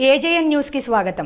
AJN news కి స్వాగతం.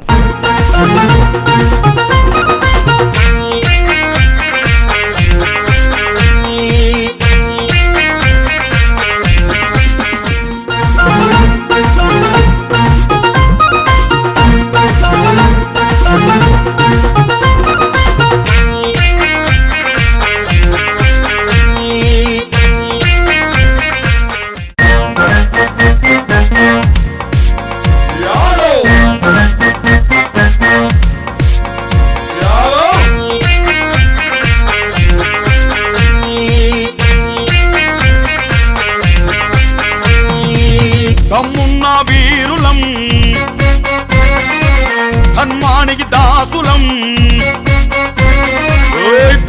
ధన్మానికి దాసులం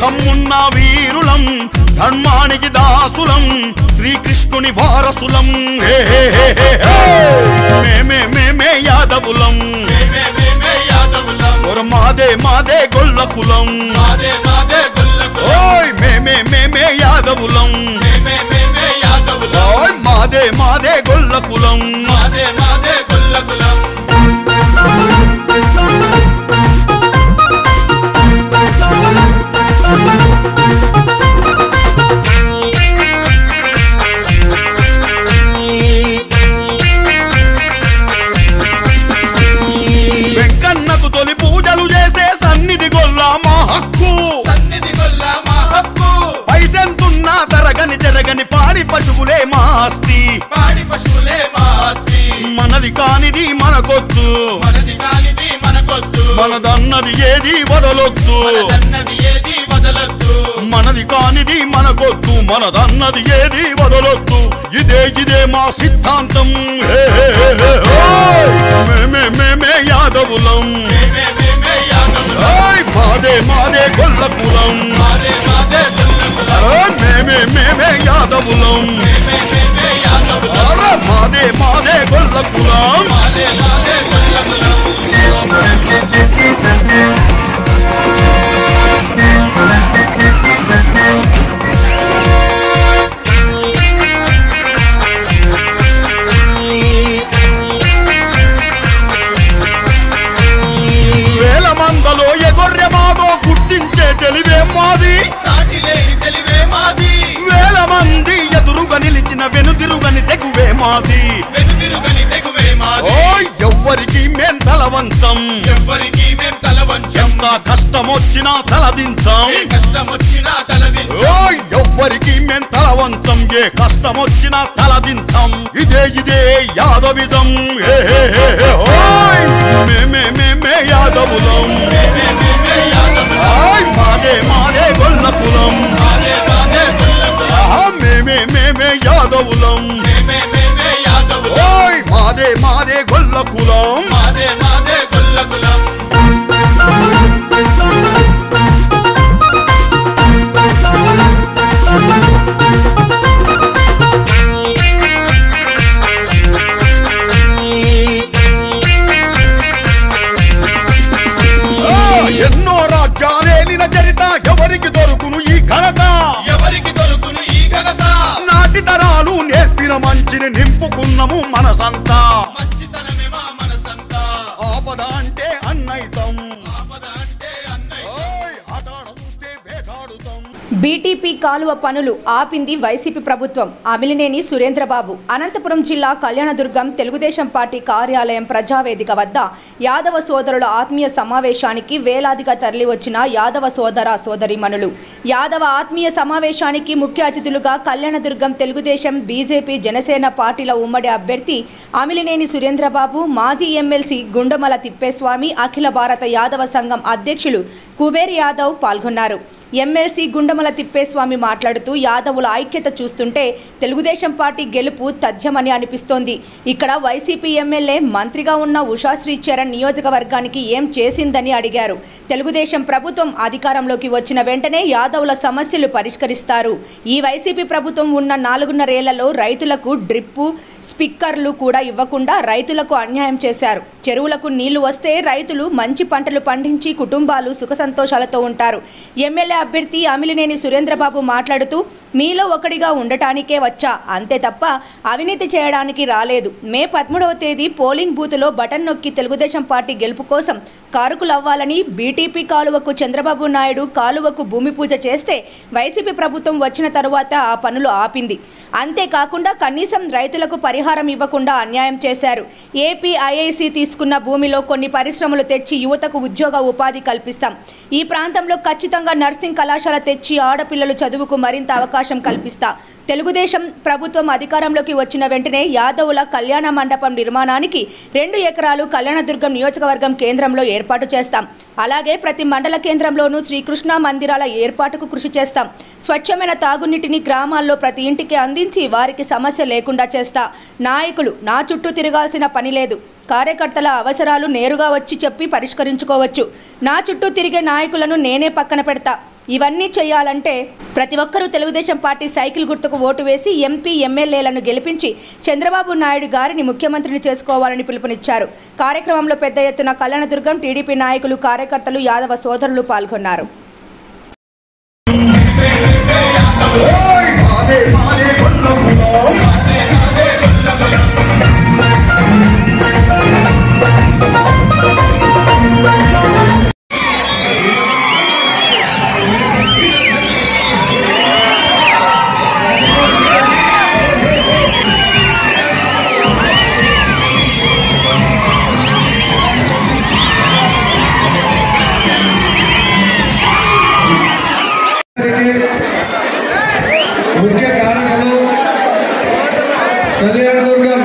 దమ్మున్న వీరులం ధన్మానికి దాసులం శ్రీకృష్ణుని వారసులం మేమే యాదవులం మాదే మాదే గొల్లకులం ఓయ్ మేమే యాదవులం ఓయ్ మాదే మాదే గొల్లకులం వెంకన్నకు తొలి పూజలు చేసే సన్నిధి గొల్ల మా హక్కు పైసెంతున్నా తరగని జరగని పాడి పశువులే మా ఆస్తి మనది కానిది మనకొద్దు మనదన్నది ఏది వదలొద్దు మనది కానిది మనకొద్దు మనదన్నది ఏది వదలొద్దు ఇదే మా సిద్ధాంతం మేమే యాదవులం మాదే మాదే గొల్లకులం మేమే యాదవులం మాదే మాదే గొల్లకులం వేల మందలో ఎగొర్రె మాదో గుర్తించే తెలివే మాది వేల మంది ఎదురుగా నిలిచిన వెనుదిరుగని తెగువే మాది ఎవ్వరికి మేం తలవంచం ఎంత కష్టమొచ్చినా తలదించం ఎవ్వరికి మేం తలవంచం ఏ కష్టమొచ్చినా తలదించం ఇదే యాదవిజం మేమే యాదవులం మాదే మాదే గొల్లకులం మేమే యాదవులం మాదే మాదే గొల్లకులం ఎన్నో రాజ్యాలేలిన చరిత ఎవరికి దొరుకును ఈ ఘనత నాటి తరాలు నేర్పిన మంచిని నింపుకున్నాము మనసంతా ఆపద అంటే అన్నైతం బీటీపీ కాలువ పనులు ఆపింది వైసీపీ ప్రభుత్వం. అమిలినేని సురేంద్రబాబు. అనంతపురం జిల్లా కళ్యాణదుర్గం తెలుగుదేశం పార్టీ కార్యాలయం ప్రజావేదిక వద్ద యాదవ సోదరుల ఆత్మీయ సమావేశానికి వేలాదిగా తరలివచ్చిన యాదవ సోదర సోదరీమణులు. యాదవ ఆత్మీయ సమావేశానికి ముఖ్య అతిథులుగా కళ్యాణదుర్గం తెలుగుదేశం, బీజేపీ, జనసేన పార్టీల ఉమ్మడి అభ్యర్థి అమిలినేని సురేంద్రబాబు, మాజీ ఎమ్మెల్సీ గుండమల తిప్పేస్వామి, అఖిల భారత యాదవ సంఘం అధ్యక్షులు కుబేర్ యాదవ్ పాల్గొన్నారు. ఎమ్మెల్సీ గుండమల తిప్పేస్వామి మాట్లాడుతూ యాదవుల ఐక్యత చూస్తుంటే తెలుగుదేశం పార్టీ గెలుపు తథ్యమని అనిపిస్తోంది. ఇక్కడ వైసీపీ ఎమ్మెల్యే మంత్రిగా ఉన్న ఉషాశ్రీ చరణ్ నియోజకవర్గానికి ఏం చేసిందని అడిగారు. తెలుగుదేశం ప్రభుత్వం అధికారంలోకి వచ్చిన వెంటనే యాదవుల సమస్యలు పరిష్కరిస్తారు. ఈ వైసీపీ ప్రభుత్వం ఉన్న 4.5 ఏళ్లలో రైతులకు డ్రిప్పు, స్పిక్కర్లు కూడా ఇవ్వకుండా రైతులకు అన్యాయం చేశారు. చెరువులకు నీళ్లు వస్తే రైతులు మంచి పంటలు పండించి కుటుంబాలు సుఖ సంతోషాలతో ఉంటారు. ఎమ్మెల్యే అభ్యర్థి అమిలినేని సురేంద్రబాబు మాట్లాడుతూ మీలో ఒకడిగా ఉండటానికే వచ్చా, అంతే తప్ప అవినీతి చేయడానికి రాలేదు. మే 13వ తేదీ పోలింగ్ బూత్లో బటన్ నొక్కి తెలుగుదేశం పార్టీ గెలుపు కోసం కారుకులవ్వాలని బీటీపీ కాలువకు చంద్రబాబు నాయుడు కాలువకు భూమి పూజ చేస్తే వైసీపీ ప్రభుత్వం వచ్చిన తరువాత ఆ పనులు ఆపింది. అంతేకాకుండా కనీసం రైతులకు పరిహారం ఇవ్వకుండా అన్యాయం చేశారు. ఏపీ ఐఐసి తీసుకున్న భూమిలో కొన్ని పరిశ్రమలు తెచ్చి యువతకు ఉద్యోగ ఉపాధి కల్పిస్తాం. ఈ ప్రాంతంలో ఖచ్చితంగా నర్సింగ్ కళాశాల తెచ్చి ఆడపిల్లలు చదువుకు మరింత అవకాశం కల్పిస్తా. తెలుగుదేశం ప్రభుత్వం అధికారంలోకి వచ్చిన వెంటనే యాదవుల కళ్యాణ మండపం నిర్మాణానికి 2 ఎకరాలు కళ్యాణదుర్గం నియోజకవర్గం కేంద్రంలో ఏర్పాటు చేస్తాం. అలాగే ప్రతి మండల కేంద్రంలోనూ శ్రీకృష్ణ మందిరాల ఏర్పాటుకు కృషి చేస్తాం. స్వచ్ఛమైన తాగునీటిని గ్రామాల్లో ప్రతి ఇంటికి అందించి వారికి సమస్య లేకుండా చేస్తా. నాయకులు నా చుట్టూ తిరగాల్సిన పని లేదు. కార్యకర్తల అవసరాలు నేరుగా వచ్చి చెప్పి పరిష్కరించుకోవచ్చు. నా చుట్టూ తిరిగే నాయకులను నేనే పక్కన పెడతా. ఇవన్నీ చేయాలంటే ప్రతి ఒక్కరూ తెలుగుదేశం పార్టీ సైకిల్ గుర్తుకు ఓటు వేసి ఎంపీ ఎమ్మెల్యేలను గెలిపించి చంద్రబాబు నాయుడు గారిని ముఖ్యమంత్రిని చేసుకోవాలని పిలుపునిచ్చారు. కార్యక్రమంలో పెద్ద ఎత్తున కళ్యాణదుర్గం టీడీపీ నాయకులు, కార్యకర్తలు, యాదవ సోదరులు పాల్గొన్నారు. ముఖ్య కారకులు కళ్యాణదుర్గం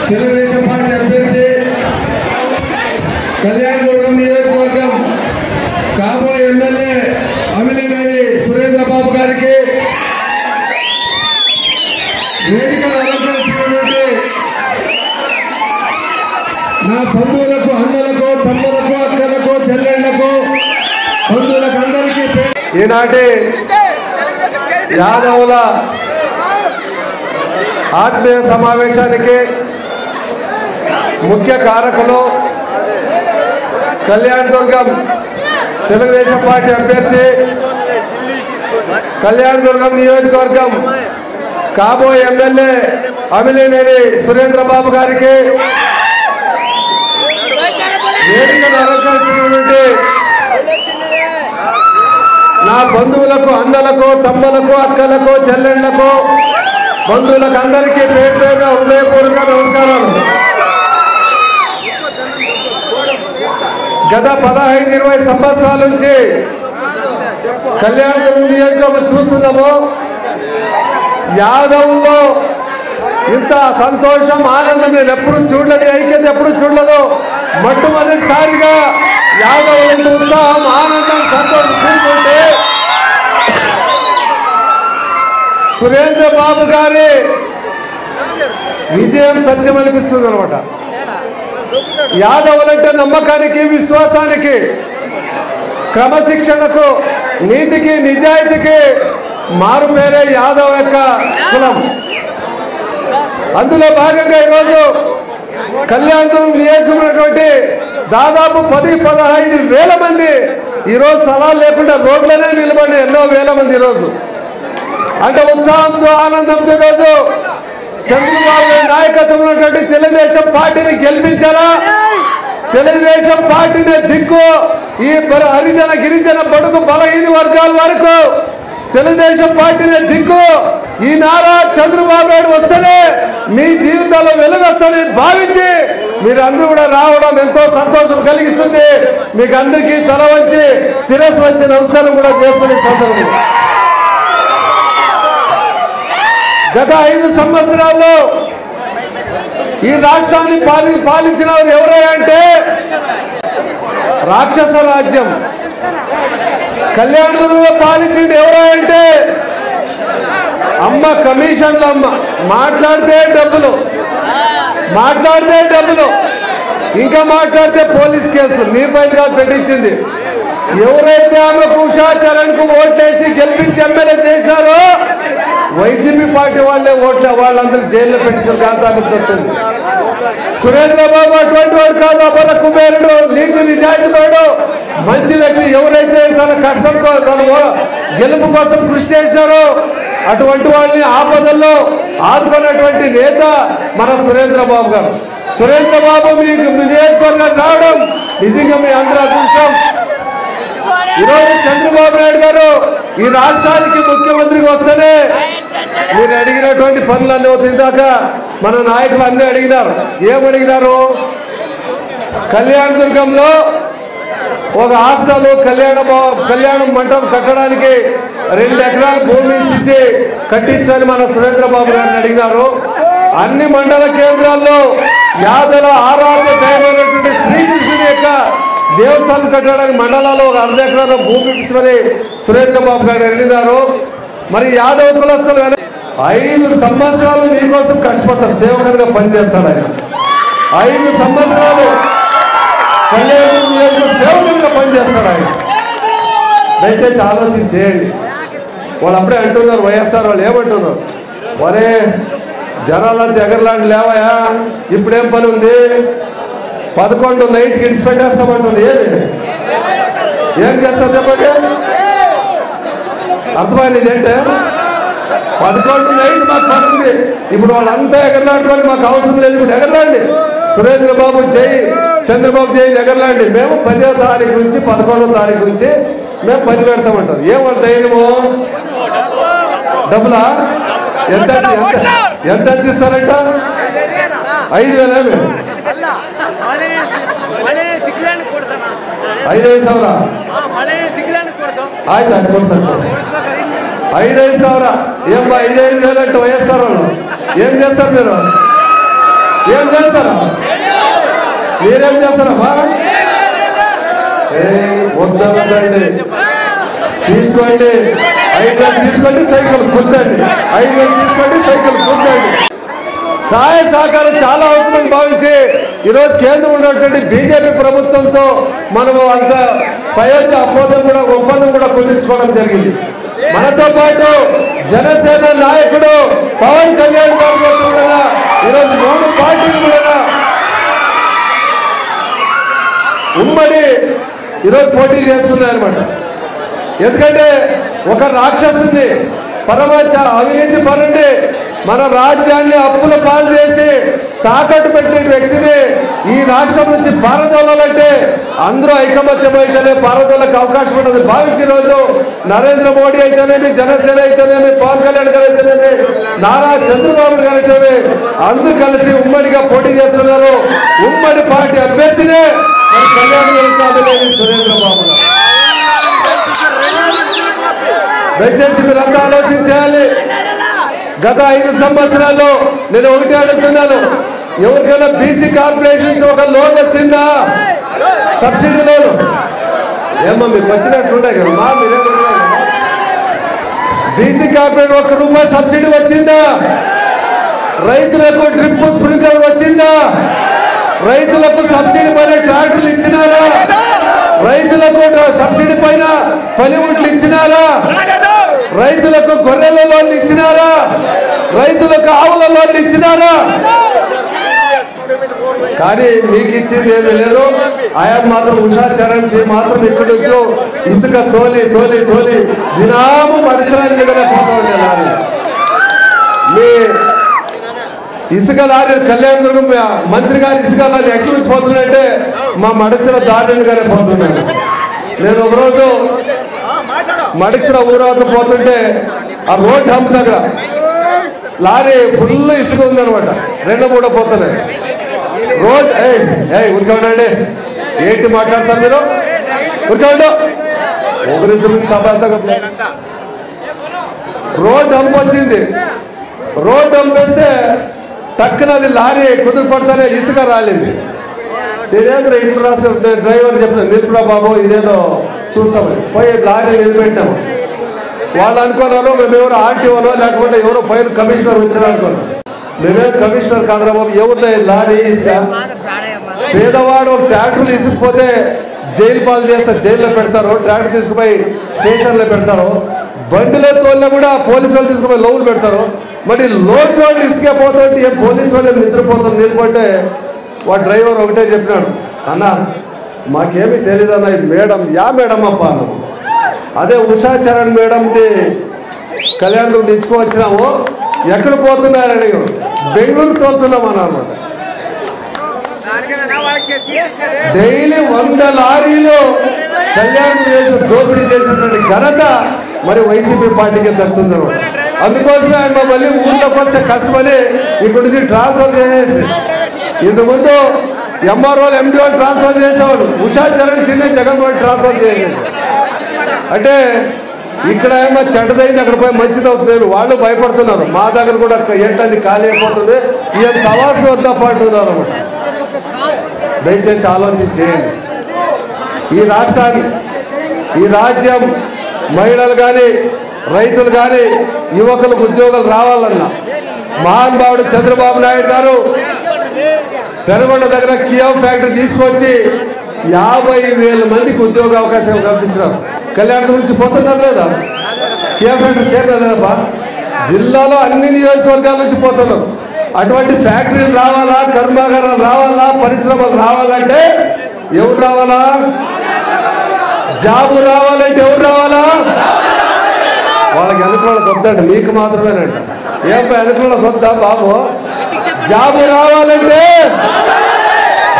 తెలుగుదేశం పార్టీ అభ్యర్థి, కళ్యాణదుర్గం నియోజకవర్గం కాబోయే ఎమ్మెల్యే అమిలినేని సురేంద్రబాబు గారికి, వేదికను అలంకరించినటువంటి నా బంధువులకు, అన్నలకు, తమ్ములకు, అక్కలకు, చెల్లెళ్లకు, బంధువులకు అందరికీ ఈనాటి యాదవుల ఆత్మీయ సమావేశానికి ముఖ్య కారకులు కళ్యాణదుర్గం తెలుగుదేశం పార్టీ అభ్యర్థి, కళ్యాణదుర్గం నియోజకవర్గం కాబోయే ఎమ్మెల్యే అమిలినేని సురేంద్రబాబు గారికి, వేదికను అలంకరించినటువంటి నా బంధువులకు, అన్నలకు, తమ్ములకు, అక్కలకు, చెల్లెళ్లకు, బంధువులకు అందరికీ పేరు పేరుగా హృదయపూర్వక నమస్కారాలు. గత 15-20 సంవత్సరాల నుంచి కళ్యాణదుర్గం నియోజకవర్గం చూస్తున్నాము. యాదవుల్లో ఇంత సంతోషం, ఆనందం నేను ఎప్పుడు చూడలేదు, ఐక్యత ఎప్పుడు చూడలేదు. మొట్టమొదటిసారిగా యాదవుల ఉత్సాహం, ఆనందం, సంతోషం చూస్తుంటే సురేంద్రబాబు గారి విజయం తథ్యమనిపిస్తుంది అనమాట. యాదవులంటే నమ్మకానికి, విశ్వాసానికి, క్రమశిక్షణకు, నీతికి, నిజాయితీకి మారు పేరే యాదవ్ యొక్క కులం. అందులో భాగంగా ఈరోజు కళ్యాణదుర్గం నియోజకమైనటువంటి దాదాపు 10-15 వేల మంది ఈరోజు స్థలాలు లేకుండా రోడ్లనే నిలబడి ఎన్నో వేల మంది ఈరోజు అంటే ఉత్సాహంతో, ఆనందంతో ఈరోజు చంద్రబాబు నాయకత్వం ఉన్నటువంటి తెలుగుదేశం పార్టీని గెలిపించాలా, తెలుగుదేశం పార్టీని దిక్కు ఈ హరిజన, గిరిజన, బడుగు, బలహీన వర్గాల వరకు తెలుగుదేశం పార్టీని దిక్కు ఈ నారా చంద్రబాబు నాయుడు వస్తేనే మీ జీవితాల్లో వెలుగు వస్తుందని భావించి మీరందరూ కూడా రావడం ఎంతో సంతోషం కలిగిస్తుంది. మీకు అందరికీ తల వంచి, శిరస్సు వంచి నమస్కారం కూడా చేస్తున్న సందర్భం. గత 5 సంవత్సరాల్లో ఈ రాష్ట్రాన్ని పాలించిన వారు ఎవరంటే రాక్షస రాజ్యం. కళ్యాణదుర్గంలో పాలించింది ఎవరంటే అమ్మ కమిషన్లు, అమ్మ మాట్లాడితే డబ్బులు, ఇంకా మాట్లాడితే పోలీస్ కేసులు మీ పైన కాదు పెట్టించింది. ఎవరైతే ఆమె ఉషా చరణ్కు ఓట్లేసి గెలిపించి ఎమ్మెల్యే చేశారో వైసీపీ పార్టీ వాళ్ళే ఓట్లే, వాళ్ళందరూ జైల్లో పెట్టించిన కాంతానికి దొరుకుతుంది. సురేంద్ర బాబు అటువంటి వాడు కాదు, అపర కుబేరుడు, నీతి నిజాయితీవాడు, మంచి వ్యక్తి. ఎవరైతే తన కష్టంతో తన గెలుపు కోసం కృషి చేశారో అటువంటి వాళ్ళని ఆపదల్లో ఆదుకున్నటువంటి నేత మన సురేంద్ర బాబు గారు. సురేంద్ర బాబు మీకు నియోజకవర్గం రావడం నిజంగా మీ అందరూ అదృష్టం. ఈరోజు చంద్రబాబు నాయుడు గారు ఈ రాష్ట్రానికి ముఖ్యమంత్రికి వస్తేనే మీరు అడిగినటువంటి పనులన్నీ అవుతుందాక మన నాయకులు అన్నీ అడిగినారు. ఏమడిగినారు? కళ్యాణదుర్గంలో ఒక హాస్టల్ కళ్యాణ మంటపం కట్టడానికి 2 ఎకరాల భూమి ఇచ్చి కట్టించని మన సురేంద్ర బాబు గారిని అడిగినారు. అన్ని మండల కేంద్రాల్లో యాదల ఆరాధన దైవమైనటువంటి శ్రీకృష్ణుని యొక్క దేవస్థానం కట్టడానికి మండలాల్లో ఒక 1/2 ఎకరాల భూమి ఇచ్చని సురేంద్ర బాబు గారిని అడిగినారు. మరి యాదవ కులస్తులు 5 సంవత్సరాలు మీకోసం కష్టపడతారు, సేవకులుగా పనిచేస్తాడు ఆయన. 5 సంవత్సరాలు సేవకులుగా పనిచేస్తాడు ఆయన. దయచేసి ఆలోచన చేయండి. వాళ్ళు అప్పుడే అంటున్నారు, వైఎస్ఆర్ వాళ్ళు ఏమంటున్నారు, ఒరే జనాలంతా ఎగరలాంటి లేవయా, ఇప్పుడేం పని ఉంది, 11 నైట్కి ఇడిచి పెట్టేస్తామంటుంది. ఏం చేస్తారు చెప్పండి? అర్థమైంది ఏంటంటే 11 నైట్ మాకు పని ఉంది. ఇప్పుడు వాళ్ళంతా ఎగరలాంటి మాకు అవసరం లేదు, ఇప్పుడు ఎగరలాండి. సురేంద్ర బాబు జై, చంద్రబాబు జై ఎగరలాండి. మేము 10వ తారీఖు నుంచి 11వ తారీఖు నుంచి మేము పని పెడతామంటారు. ఏమంట ధైర్యము? డబ్బులా? ఎంత ఎంత ఇస్తారంట? 5,000. 5,000 ఆಯ್ತು అది కొడతారు. 5,000 ఏం 5,000 అంటే వైఎస్ఆర్ వాళ్ళు ఏం చేస్తారు? మీరు ఏం చేస్తారా? మీరేం చేస్తారమ్మా? వద్దండి, తీసుకోండి. 5,000 తీసుకోండి, సైకిల్ కుద్దండి. 5,000 తీసుకోండి, సైకిల్ కుద్దండి. సహాయ సహకారం చాలా అవసరం భావించి ఈరోజు కేంద్రం ఉన్నటువంటి బీజేపీ ప్రభుత్వంతో మనము అంత సయోధ్య ఒప్పందం కూడా కుదుర్చుకోవడం జరిగింది. మనతో పాటు జనసేన నాయకుడు పవన్ కళ్యాణ్ గారు కూడా ఈరోజు 3 పార్టీలు కూడా ఉమ్మడి ఈరోజు పోటీ చేస్తున్నాయన్నమాట. ఎందుకంటే ఒక రాక్షసుని పరమచ అవినీతి పరుండి మన రాజ్యాన్ని అప్పుల పాలు చేసి తాకట్టు పెట్టిన వ్యక్తిని ఈ రాష్ట్రం నుంచి పారదోలాలంటే అందరూ ఐకమత్యమైతేనే పారదోలకు అవకాశం ఉంటుంది భావించే రోజు నరేంద్ర మోడీ అయితేనేమి, జనసేన అయితేనేమి, పవన్ కళ్యాణ్ గారు అయితేనేమి, నారా చంద్రబాబు గారు అయితేనే అందరూ కలిసి ఉమ్మడిగా పోటీ చేస్తున్నారు. ఉమ్మడి పార్టీ అభ్యర్థినే కళ్యాణ్ గారు సురేంద్ర బాబు గారు. దయచేసి మీరంతా ఆలోచించాలి. గత 5 సంవత్సరాల్లో నేను ఒకటే అడుగుతున్నాను, ఎవరికైనా బీసీ కార్పొరేషన్స్ ఒక లోన్ వచ్చిందా? సబ్సిడీ లోన్ ఏమో మీకు వచ్చినట్టుండే కదమ్మా. బీసీ కార్పొరేట్ ₹1 సబ్సిడీ వచ్చిందా? రైతులకు డ్రిప్ స్ప్రింక్లర్ వచ్చిందా? రైతులకు సబ్సిడీ పైన ట్రాక్టర్లు ఇచ్చినారా? రైతులకు సబ్సిడీ పైన పనిముట్లు ఇచ్చినారా? రైతులకు గొర్రెల లోన్లు ఇచ్చినారా? రైతులకు ఆవుల లోన్లు ఇచ్చినారా? కానీ మీకు ఇచ్చింది ఏమీ లేదు. ఆయా మాత్రం ఉషా చరణ్ మాత్రం ఇక్కడి నుంచి ఇసుక తోలి తోలి తోలి దినాము పరిసరాన్ని మీదనే పోతా ఉండే లారీ. మీ ఇసుక లారీ కళ్యాణదుర్గం మంత్రి గారు ఇసుక లారీ ఎక్కడికి పోతున్నాయంటే మా మడక్సిర దారుణ్ గారే పోతున్నాడు. నేను ఒకరోజు మడక్సిర ఊరవత పోతుంటే ఆ రోడ్ హంప్ దగ్గర లారీ ఫుల్ ఇసుక ఉందనమాట. 2-3 పోతున్నాయి. రోడ్ ఉరికండి, ఏంటి మాట్లాడతారు మీరు? ఉరికండు ఒకరిద్దరు సభ. రోడ్ హంప్ వచ్చింది. రోడ్ హంప్ వేస్తే టక్కున అది లారీ కుదురు పడితేనే ఇసుక రాలేదు. నేనేదో ఇంట్లో రాసి డ్రైవర్ చెప్పిన నిలుపురా బాబు ఇదేదో చూస్తామని పోయి లారీ నిలబెట్టాము. వాళ్ళు అనుకున్నారు మేమెవరు ఆర్టీఓనో లేకపోతే ఎవరో పైన కమిషనర్ వచ్చారు అనుకున్నాం. మేమేం కమిషనర్ కాదురా బాబు, ఎవరిదే లారీ ఇసుక? పేదవాడు ట్రాక్టర్లు ఇసుకుపోతే జైలు పాలు చేస్తారు, జైల్లో పెడతారు. ట్రాక్టర్ తీసుకుపోయి స్టేషన్లో పెడతారు. బండిలో తోలినా కూడా పోలీసు వాళ్ళు తీసుకుపోయి లోన్లు పెడతారు. మరి లోన్లో ఇసుకే పోతుంటే ఏం పోలీసు వాళ్ళు నిద్రపోతారు నిలబట్టే వాడు డ్రైవర్ ఒకటే చెప్పినాడు, అన్న మాకేమీ తెలియదు అన్న, ఇది మేడం యా మేడం అప్ప అన్న. అదే ఉషా చరణ్ మేడంది కళ్యాణ్ ఇచ్చుకొచ్చినాము, ఎక్కడ పోతున్నారని బెంగళూరు తోలుతున్నాం అన్నమాట. డైలీ 100 లారీలు కళ్యాణ్ దోపిడీ చేసినటువంటి ఘనత మరి వైసీపీ పార్టీకి దక్కుతుంది. అందుకోసమే ఆయన మళ్ళీ ఊళ్ళోకి వస్తే కష్టమని ఇక్కడి నుంచి ట్రాన్స్ఫర్ చేసేసి, ఇంతకుముందు ఎంఆర్ఓలు ఎండిఓలు ట్రాన్స్ఫర్ చేసేవాడు, ఉషా చరణ్ చిన్న జగన్మోహన్ ట్రాన్స్ఫర్ చేసేసి. అంటే ఇక్కడ ఏమో చెడ్డదైంది అక్కడ పోయి మంచిది అవుతుంది వాళ్ళు భయపడుతున్నారు. మా దగ్గర కూడా ఏంటని ఖాళీ అయిపోతుంది, ఈయన సవాసం వద్దా అంటున్నారు అన్నమాట. దయచేసి ఆలోచన చేయండి. ఈ రాష్ట్రాన్ని, ఈ రాజ్యం మహిళలు కానీ రైతులు కానీ యువకులకు ఉద్యోగాలు రావాలన్నా మహానుభావుడు చంద్రబాబు నాయుడు గారు పెనుగొండ దగ్గర కియా ఫ్యాక్టరీ తీసుకొచ్చి 50,000 మందికి ఉద్యోగ అవకాశం కల్పించినారు. కళ్యాణం నుంచి పోతున్నారు లేదా, కియా ఫ్యాక్టరీ చేరలేదబ్బా, జిల్లాలో అన్ని నియోజకవర్గాల నుంచి పోతున్నారు. అటువంటి ఫ్యాక్టరీలు రావాలా, కర్మాగారాలు రావాలా, పరిశ్రమలు రావాలంటే ఎవరు రావాలా, జాబు రావాలంటే ఎవరు రావాలా, వాళ్ళకి వెనకవాళ్ళకి వద్దండి, మీకు మాత్రమేనంట. ఏం వెనకవాళ్ళకి వద్దా బాబు, జాబు రావాలంటే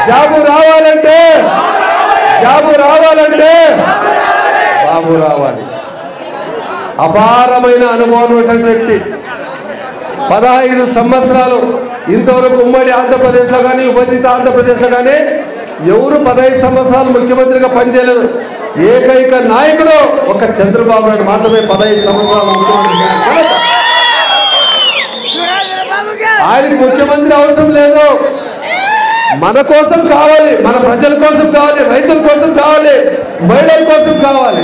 జాబు రావాలంటే జాబు రావాలంటే బాబు రావాలి. అపారమైన అనుభవం ఉన్నటువంటి వ్యక్తి, 15 సంవత్సరాలు ఇంతవరకు ఉమ్మడి ఆంధ్రప్రదేశ్లో కానీ విభజిత ఆంధ్రప్రదేశ్లో కానీ ఎవరు 15 సంవత్సరాలు ముఖ్యమంత్రిగా పనిచేయలేదు. ఏకైక నాయకుడు ఒక చంద్రబాబు నాయుడు మాత్రమే 15 సంవత్సరాలు ముఖ్యమంత్రి. ఆయనకి ముఖ్యమంత్రి అవసరం లేదు, మన కోసం కావాలి, మన ప్రజల కోసం కావాలి, రైతుల కోసం కావాలి, మహిళల కోసం కావాలి.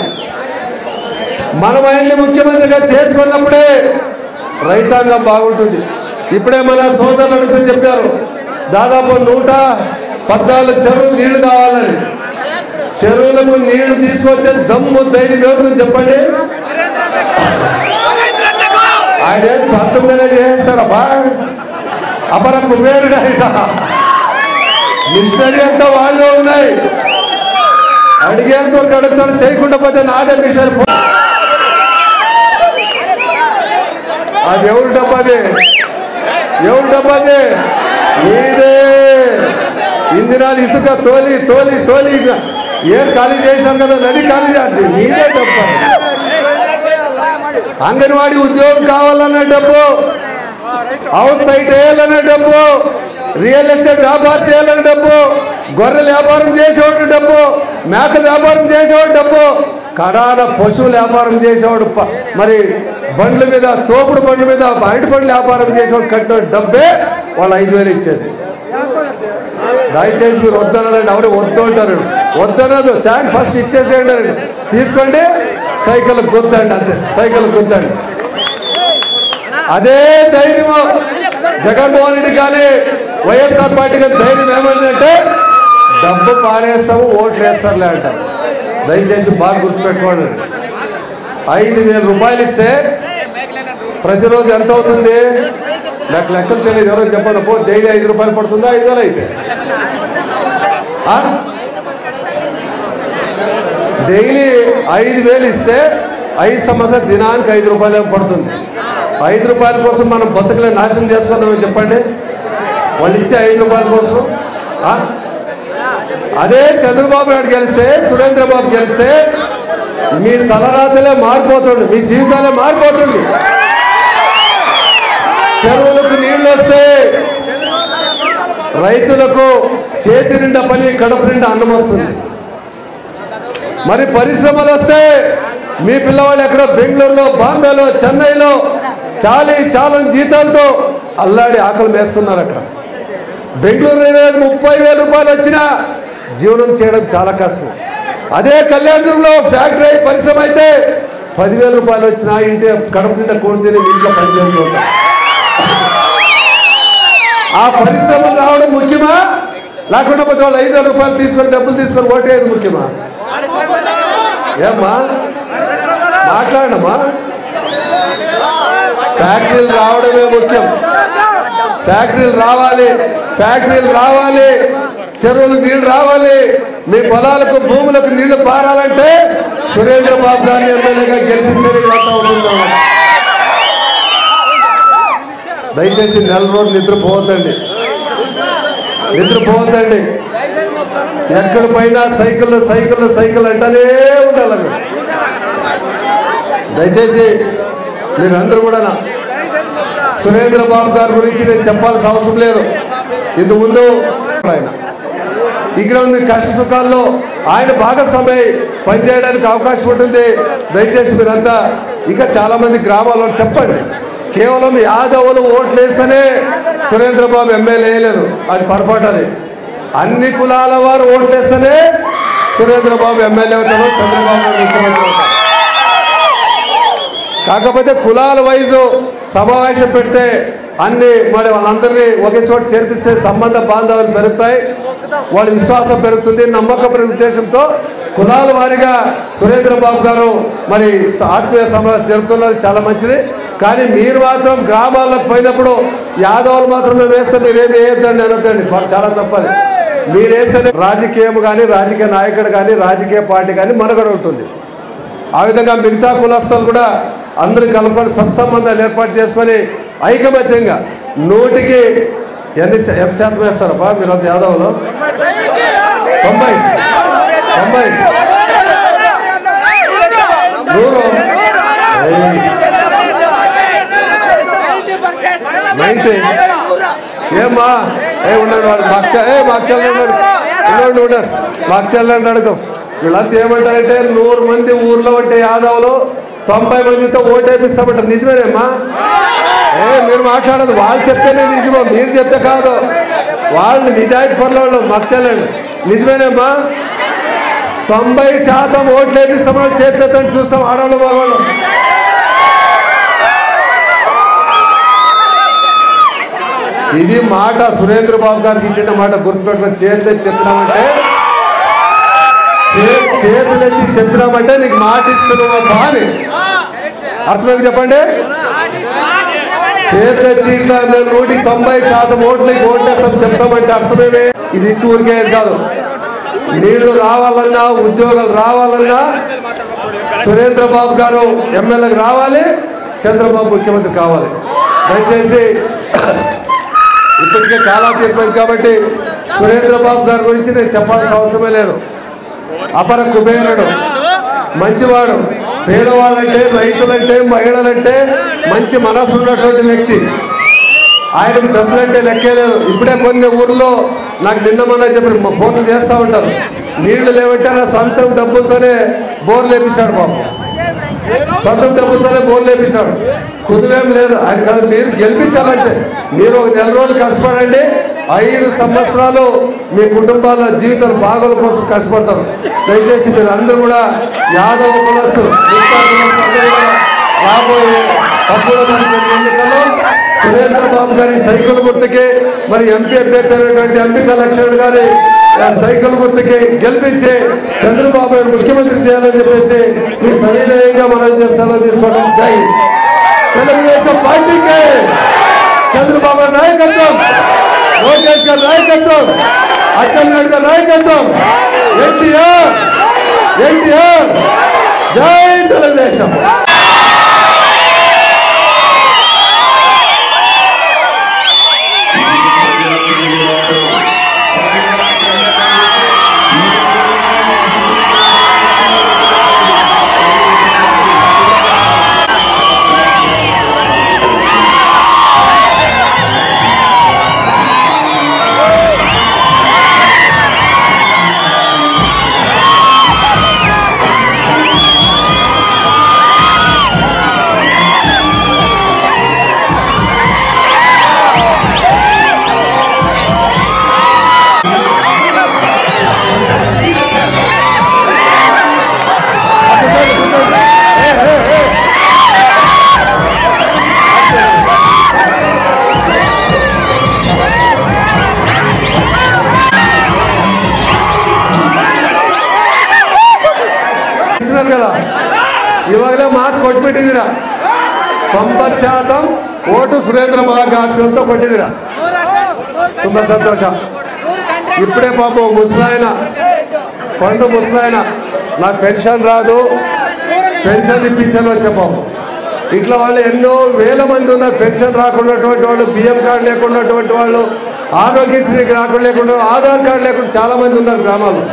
మనం ఆయన్ని ముఖ్యమంత్రిగా చేసుకున్నప్పుడే రైతాంగం బాగుంటుంది. ఇప్పుడే మన సోదరులతో చెప్పారు, దాదాపు 114 చెరువులు నీళ్లు కావాలని. చెరువులకు నీళ్లు తీసుకొచ్చే దమ్ము ధైర్యం ఎవరు చెప్పండి. ఆయన సొంతంగానే చేస్తాడబ్బా, అపర కుబేరుడు ఆయన. మిషనరీ అంతా వాళ్ళు ఉన్నాయి, అడిగేంత అడుగుతాడు, చేయకుండా పోతే నాదే మిషన్. అది ఎవరు డబ్బాది, ఎవరు డబ్బాది, మీదే. ఇందిరాలు ఇసుక తోలి తోలి తోలి ఏం ఖాళీ చేశారు కదా, నది ఖాళీ చేయండి, మీదే డబ్బా. అంగన్వాడీ ఉద్యోగం కావాలన్న డబ్బు, హౌస్ సైట్ వేయాలన్న డబ్బు, రియల్ ఎస్టేట్ వ్యాపారం చేయాలని డబ్బు, గొర్రెల వ్యాపారం చేసేవాడు డబ్బు, మేకల వ్యాపారం చేసేవాడు డబ్బు, కడాన పశువుల వ్యాపారం చేసేవాడు, మరి బండ్ల మీద తోపుడు బండ్ల మీద అరటి బండ్ల వ్యాపారం చేసేవాడు కట్టిన డబ్బే వాళ్ళు 5,000 ఇచ్చేది. దయచేసి మీరు వద్దనదండి, ఎవరు వద్దు అంటారు, వద్దనదు, థ్యాంక్ ఫస్ట్ ఇచ్చేసేయండి అండి, తీసుకోండి, సైకిల్ గుద్దండి, అంతే సైకిల్ గుద్దండి. అదే ధైర్యం జగన్మోహన్ రెడ్డి కానీ వైఎస్ఆర్ పార్టీ కానీ ధైర్యం ఏమైందంటే డబ్బు పారేస్తాము ఓట్లు వేస్తారులే అంటారు. దయచేసి బాగా గుర్తుపెట్టుకోండి. 5,000 రూపాయలు ఇస్తే ప్రతిరోజు ఎంత అవుతుంది, నాకు లెక్కలు తెలియదు, ఎవరో చెప్పండి. పో డైలీ 5 రూపాయలు పడుతుందా, 5,000 అయితే డైలీ 5,000 ఇస్తే 5 సంవత్సరాలు దినానికి 5 రూపాయలు పడుతుంది. 5 రూపాయల కోసం మనం బతుకులే నాశనం చేస్తున్నామని చెప్పండి, వాళ్ళు ఇచ్చే 5 రూపాయల కోసం. అదే చంద్రబాబు నాయుడు గెలిస్తే, సురేంద్రబాబు గెలిస్తే మీ తలరాతలే మారిపోతుంది, మీ జీవితాలే మారిపోతుంది. చెరువులకు నీళ్లు వస్తే రైతులకు చేతి నిండా పని, కడుపు నిండా అన్నం వస్తుంది. మరి పరిశ్రమలు వస్తే మీ పిల్లవాళ్ళు ఎక్కడో బెంగళూరులో, బాంబేలో, చెన్నైలో చాలా జీతాలతో అల్లాడి ఆకలి వేస్తున్నారు. అక్కడ బెంగళూరు 30,000 రూపాయలు వచ్చినా జీవనం చేయడం చాలా కష్టం. అదే కళ్యాణంలో ఫ్యాక్టరీ పరిశ్రమ అయితే 10,000 రూపాయలు వచ్చినా ఇంటి కడుపు నిండా కోడి తిని ఇంట్లో పనిచేస్తుంటారు. ఆ పరిశ్రమలు రావడం ముఖ్యమా, లేకుండా పోతే వాళ్ళు 5,000 రూపాయలు తీసుకొని డబ్బులు తీసుకొని ఓటేది ముఖ్యమా? ఏమ్మా మాట్లాడమ్మా. ఫ్యాక్టరీలు రావడమే ముఖ్యం. ఫ్యాక్టరీలు రావాలి, చెరువులకు నీళ్లు రావాలి, మీ పొలాలకు భూములకు నీళ్లు పారాలంటే సురేంద్ర బాబు గారిని ఎమ్మెల్యేగా గెలిపిస్తే దయచేసి నెల రోజులు నిద్రపోవద్దండి. ఎక్కడ పైన సైకిల్ అంటేనే ఉండాలి. దయచేసి మీరందరూ కూడా సురేంద్ర బాబు గారి గురించి నేను చెప్పాల్సిన అవసరం లేదు. ఇంతకు ముందు ఆయన ఇక్కడ మీ కష్ట సుఖాల్లో ఆయన భాగస్వామ్య పనిచేయడానికి అవకాశం ఉంటుంది. దయచేసి మీరంతా ఇంకా చాలా మంది గ్రామాల్లో చెప్పండి, కేవలం యాదవులు ఓట్లు వేస్తేనే సురేంద్ర బాబు ఎమ్మెల్యే వేయలేరు, అది పొరపాటు. అది అన్ని కులాల వారు ఓట్లు వేస్తేనే సురేంద్ర బాబు ఎమ్మెల్యే అవుతారు, చంద్రబాబు నాయుడు ముఖ్యమంత్రి అవుతారు. కాకపోతే కులాల వైజు సమావేశం పెడితే అన్ని మరి వాళ్ళందరినీ ఒకే చోట చేర్పిస్తే సంబంధ బాంధవ్యాలు పెరుగుతాయి, వాళ్ళ విశ్వాసం పెరుగుతుంది, నమ్మకం పెరుగు ఉద్దేశంతో కులాల వారిగా సురేంద్ర బాబు గారు మరి ఆత్మీయ సమావేశం జరుపుతున్నది చాలా మంచిది. కానీ మీరు మాత్రం గ్రామాలకు పోయినప్పుడు యాదవులు మాత్రమే వేస్తే మీరేమి వేయొద్దండి అనొద్దండి, చాలా తప్పది. మీరు వేస్తే రాజకీయం కానీ, రాజకీయ నాయకుడు కానీ, రాజకీయ పార్టీ కానీ మనుగడ ఉంటుంది. ఆ విధంగా మిగతా కులస్తులు కూడా అందరూ కలుపుకొని సత్సంబంధాలు ఏర్పాటు చేసుకొని ఐకమత్యంగా 100కి ఎంత శాతం వేస్తారబ్బా మీరు అంత యాదవ్లో? 90 90 ఏమ్మా ఉండండి, మాకు చెల్లండి అడుగుతాం. వీళ్ళంతా ఏమంటారంటే 100 మంది ఊర్లో ఉంటే యాదవులు 90 మందితో ఓటేపిస్తామంటారు. నిజమేనేమ్మా? మీరు మాట్లాడదు, వాళ్ళు చెప్తేనే నిజమో, మీరు చెప్తే కాదు. వాళ్ళు నిజాయితీ పనుల వాళ్ళు, మాకు చెల్లండి. నిజమేనేమ్మా? 90% ఓట్లు వేపిస్తామని చేతులతో చూస్తాం, ఆడవాళ్ళు మగవాళ్ళు. ఇది మాట సురేంద్ర బాబు గారికి ఇచ్చిన మాట గుర్తుపెట్టుకుని చేతులెత్తి చెప్పినామంటే నీకు మాట ఇస్తున్నావా అని అర్థమేమి చెప్పండి. చేతులెత్తి ఇట్లా 190% ఓట్లకి ఓట్లేస్తాం చెప్తామంటే అర్థమేమే? ఇది ఇచ్చి ఊరికేది కాదు. నీళ్లు రావాలన్నా, ఉద్యోగాలు రావాలన్నా సురేంద్ర బాబు గారు ఎమ్మెల్యేకి రావాలి, చంద్రబాబు ముఖ్యమంత్రి కావాలి. దయచేసి ఇప్పటికే చాలా తీర్పైంది కాబట్టి సురేంద్ర బాబు గారి గురించి నేను చెప్పాల్సిన అవసరమే లేదు. అపర కుబేరుడు, మంచివాడు, పేదవాళ్ళంటే, రైతులంటే, మహిళలంటే మంచి మనసు ఉన్నటువంటి వ్యక్తి. ఆయనకు డబ్బులంటే లెక్కే లేదు. ఇప్పుడే కొన్ని ఊర్లో నాకు నిన్నమన్నా చెప్పి ఫోన్లు చేస్తూ ఉంటారు, నీళ్లు లేవంటే నా సొంతం డబ్బులతోనే బోర్లు వేపిస్తాడు బాబు, సొంతం డబ్బులతోనే బోర్లు వేపిస్తాడు. కుదువేం లేదు ఆయన కాదు. మీరు గెలిపించాలంటే మీరు ఒక 1 నెల రోజులు కష్టపడండి, 5 సంవత్సరాలు మీ కుటుంబాల జీవితాల బాగోల కోసం కష్టపడతారు. దయచేసి మీరు అందరూ కూడా యాదవ కులస్తులు రాబోయే 13వ ఎన్నికల్లో సురేంద్ర బాబు గారి సైకిల్ గుర్తుకి, మరి ఎంపీ అభ్యర్థి అయినటువంటి అంబికా లక్ష్మణ్ గారి సైకిల్ గుర్తుకి గెలిపించి చంద్రబాబు నాయుడు ముఖ్యమంత్రి చేయాలని చెప్పేసి మీ సవినయంగా మనం చేస్తామని తీసుకోవడం. జై తెలుగుదేశం పార్టీకి, చంద్రబాబు నాయకత్వం, లోకేష్ గారి నాయకత్వం, అచ్చెన్నాయుడు గారి నాయకత్వం, ఎన్టీఆర్. జై తెలుగుదేశం. 90% ఓటు సురేంద్ర బాబు గారితో పట్టిందిరా. ತುಂಬ సంతోష. ఇప్పుడే పాపం ముసలాయన పండు ముసలాయన నాకు పెన్షన్ రాదు, పెన్షన్ ఇప్పించాను వచ్చే పాపం. ఇట్లా వాళ్ళు ఎన్నో వేల మంది ఉన్నారు పెన్షన్ రాకున్నటువంటి వాళ్ళు, బియ్యం కార్డు లేకున్నటువంటి వాళ్ళు, ఆరోగ్యశ్రీకి రాకుండా లేకుండా, ఆధార్ కార్డు లేకుండా చాలా మంది ఉన్నారు గ్రామాల్లో.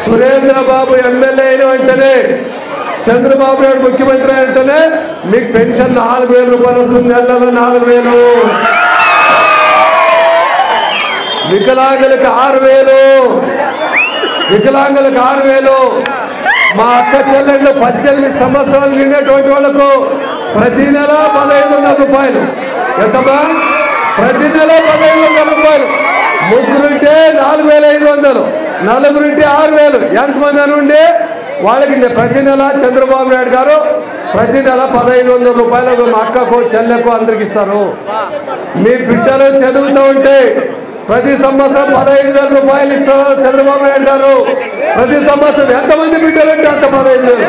సురేంద్ర బాబు ఎమ్మెల్యే అయిన వెంటనే, చంద్రబాబు నాయుడు ముఖ్యమంత్రి అయినంటేనే మీకు పెన్షన్ 4,000 రూపాయలు వస్తుంది. నెలలో 4,000, వికలాంగులకు 6,000, వికలాంగులకు 6,000. మా అక్క చెల్లెళ్ళు 18 సంవత్సరాలు నిండేటువంటి వాళ్ళకు ప్రతి నెల 1,500 రూపాయలు. ఎంతమ్మా? ప్రతి నెల 1,500 రూపాయలు. ముగ్గురుంటే 4,500, నలుగురుంటే 6,000. ఎంతమంది అని ఉండి వాళ్ళకి ప్రతి నెల చంద్రబాబు నాయుడు గారు ప్రతి నెల 1,500 రూపాయలు మా అక్కకు చెల్లెకు అందరికి ఇస్తారు. మీ బిడ్డలు చదువుతూ ఉంటే ప్రతి సంవత్సరం 15,000 రూపాయలు ఇస్తారు చంద్రబాబు నాయుడు గారు. ప్రతి సంవత్సరం ఎంతమంది బిడ్డలు ఉంటే అంత 15,000.